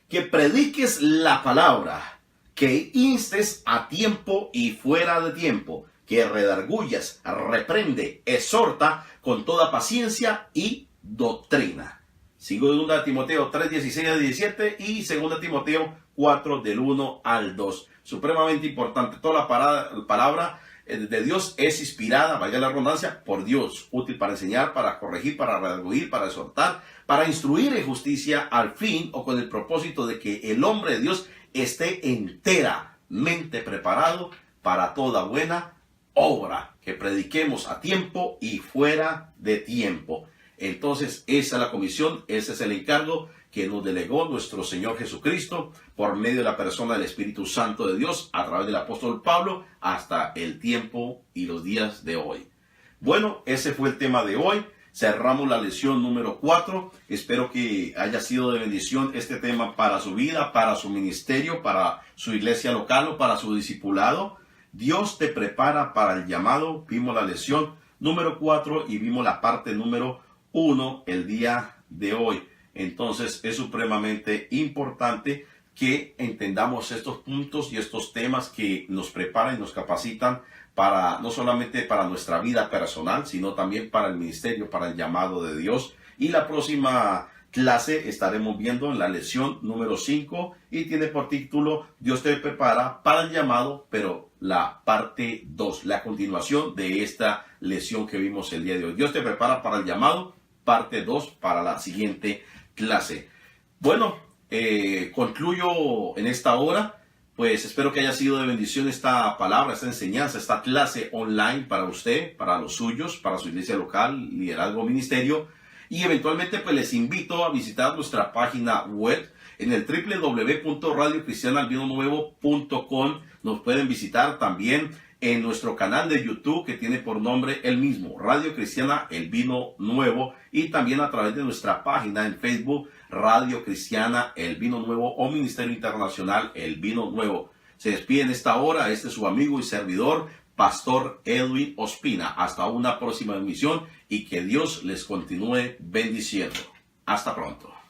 que prediques la palabra, que instes a tiempo y fuera de tiempo, que redarguyas, reprende, exhorta con toda paciencia y doctrina. Sigo de 2 Timoteo 3, 16 al 17 y 2 Timoteo 4 del 1 al 2. Supremamente importante. Toda la palabra de Dios es inspirada, vaya la redundancia, por Dios, útil para enseñar, para corregir, para redarguir, para exhortar, para instruir en justicia, al fin o con el propósito de que el hombre de Dios esté enteramente preparado para toda buena obra, que prediquemos a tiempo y fuera de tiempo. Entonces, esa es la comisión, ese es el encargo que nos delegó nuestro Señor Jesucristo por medio de la persona del Espíritu Santo de Dios a través del apóstol Pablo hasta el tiempo y los días de hoy. Bueno, ese fue el tema de hoy. Cerramos la lección número 4. Espero que haya sido de bendición este tema para su vida, para su ministerio, para su iglesia local o para su discipulado. Dios te prepara para el llamado. Vimos la lección número 4 y vimos la parte número 1 el día de hoy. Entonces es supremamente importante que entendamos estos puntos y estos temas que nos preparan y nos capacitan para no solamente para nuestra vida personal, sino también para el ministerio, para el llamado de Dios. Y la próxima clase estaremos viendo en la lección número 5 y tiene por título Dios te prepara para el llamado, pero la parte 2, la continuación de esta lección que vimos el día de hoy. Dios te prepara para el llamado, parte 2 para la siguiente clase. Bueno, concluyo en esta hora. Pues espero que haya sido de bendición esta palabra, esta enseñanza, esta clase online para usted, para los suyos, para su iglesia local, liderazgo, ministerio. Y eventualmente pues les invito a visitar nuestra página web en el www.radiocristianaalbinonuevo.com. Nos pueden visitar también en nuestro canal de YouTube, que tiene por nombre el mismo, Radio Cristiana El Vino Nuevo, y también a través de nuestra página en Facebook, Radio Cristiana El Vino Nuevo, o Ministerio Internacional El Vino Nuevo. Se despide en esta hora este su amigo y servidor, Pastor Edwin Ospina. Hasta una próxima emisión y que Dios les continúe bendiciendo. Hasta pronto.